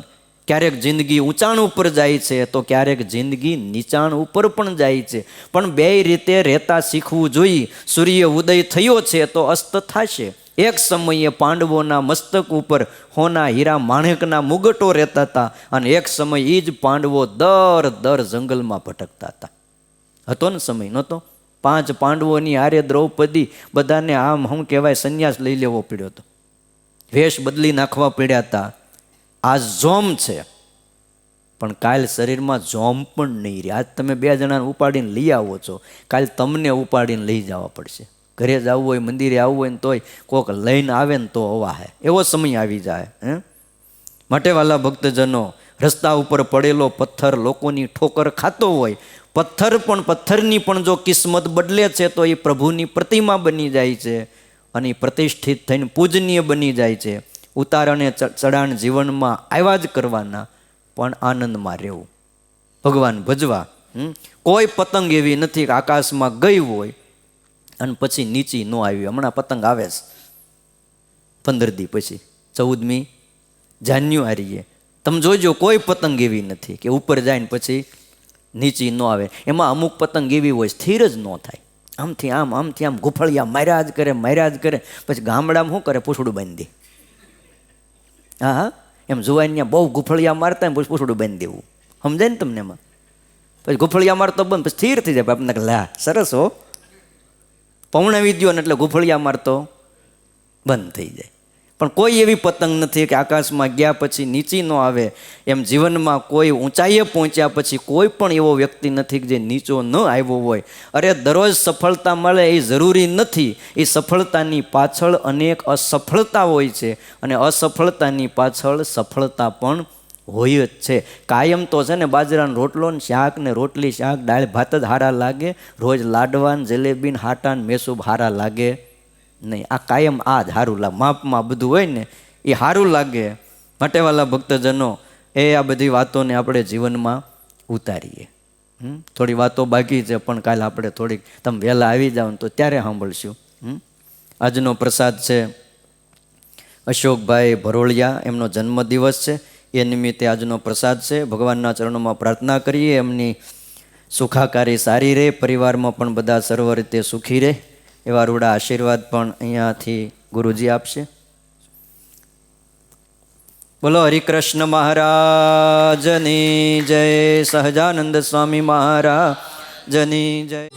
ક્યારેક જિંદગી ઊંચાણ ઉપર જાય છે તો ક્યારેક જિંદગી નીચાણ ઉપર પણ જાય છે. પણ બેય રીતે રહેતા શીખવું જોઈએ. સૂર્ય ઉદય થયો છે તો અસ્ત થશે. એક સમયે પાંડવોના મસ્તક ઉપર હોના હીરા માણેકના મુગટો રહેતા હતા, અને એક સમય એ જ પાંડવો દર જંગલમાં ભટકતા હતા. હતો ને સમય? નહોતો? 5 પાંડવોની હારે દ્રૌપદી, બધાને આમ શું કહેવાય, સંન્યાસ લઈ લેવો પડ્યો હતો, વેશ બદલી નાખવા પડ્યા હતા. આ જોમ છે, પણ કાલ શરીરમાં જોમ પણ નહીં રહે. આજ તમે 2 જણાને ઉપાડીને લઈ આવો છો, કાલ તમને ઉપાડીને લઈ જવા પડશે. ઘરે જવું હોય, મંદિરે આવવું હોય ને તોય કોક લઈને આવે ને તો અવાહે, એવો સમય આવી જાય. માટે વાલા ભક્તજનો, રસ્તા ઉપર પડેલો પથ્થર લોકોની ઠોકર ખાતો હોય, પથ્થરની પણ જો કિસ્મત બદલે છે તો એ પ્રભુની પ્રતિમા બની જાય છે, અને એ પ્રતિષ્ઠિત થઈને પૂજનીય બની જાય છે. ઉતાર અને ચઢાણ જીવનમાં આવ્યા જ કરવાના, પણ આનંદમાં રહેવું, ભગવાન ભજવા. કોઈ પતંગ એવી નથી કે આકાશમાં ગઈ હોય અને પછી નીચી ન આવી. હમણાં પતંગ આવે છે 15 દી પછી, 14મી જાન્યુઆરીએ. તમે જોજો, કોઈ પતંગ એવી નથી કે ઉપર જાય ને પછી નીચી ન આવે. એમાં અમુક પતંગ એવી હોય સ્થિર જ ન થાય, આમથી આમ ગુફળિયા માર્યા જ કરે. પછી ગામડામાં શું કરે? પૂછડું બાંધી દે. હા, એમ જોવાય બહુ ગુફળિયા મારતા પછી પૂછડું બાંધી દેવું. સમજાય ને તમને? એમાં પછી ગુફળિયા મારતો બંધ, પછી સ્થિર થઈ જાય. આપણને લા સરસ હો, પૌણાવી દ્યો ને એટલે ગુફળિયા મારતો બંધ થઈ જાય. પણ કોઈ એવી પતંગ નથી કે આકાશમાં ગયા પછી નીચી ન આવે. એમ જીવનમાં કોઈ ઊંચાઈએ પહોંચ્યા પછી કોઈ પણ એવો વ્યક્તિ નથી કે જે નીચો ન આવ્યો હોય. અરે દરરોજ સફળતા મળે એ જરૂરી નથી. એ સફળતાની પાછળ અનેક અસફળતા હોય છે, અને અસફળતાની પાછળ સફળતા પણ હોય જ છે. કાયમ તો છે ને બાજરાનો રોટલો ને શાક ને રોટલી શાક દાળ ભાત જ હારા લાગે. રોજ લાડવાન જલેબીન હાટાન મેસૂબ હારા લાગે નહીં. આ કાયમ આ જ સારું લાગે. માપમાં બધું હોય ને એ સારું લાગે. માટે વાલા ભક્તજનો, આ બધી વાતોને આપણે જીવનમાં ઉતારીએ. થોડી વાતો બાકી છે, પણ કાલે આપણે થોડીક તમે વહેલા આવી જાઓ ને તો ત્યારે સાંભળશું. આજનો પ્રસાદ છે અશોકભાઈ ભરોળિયા, એમનો જન્મદિવસ છે. એ નિમિત્તે આજનો પ્રસાદ છે. ભગવાનના ચરણોમાં પ્રાર્થના કરીએ એમની સુખાકારી સારી રહે, પરિવારમાં પણ બધા સર્વ રીતે સુખી રહે, એવા રૂડા આશીર્વાદ પણ અહીંયાથી ગુરુજી આપશે. બોલો હરિકૃષ્ણ મહારાજની જય, સહજાનંદ સ્વામી મહારાજની જય.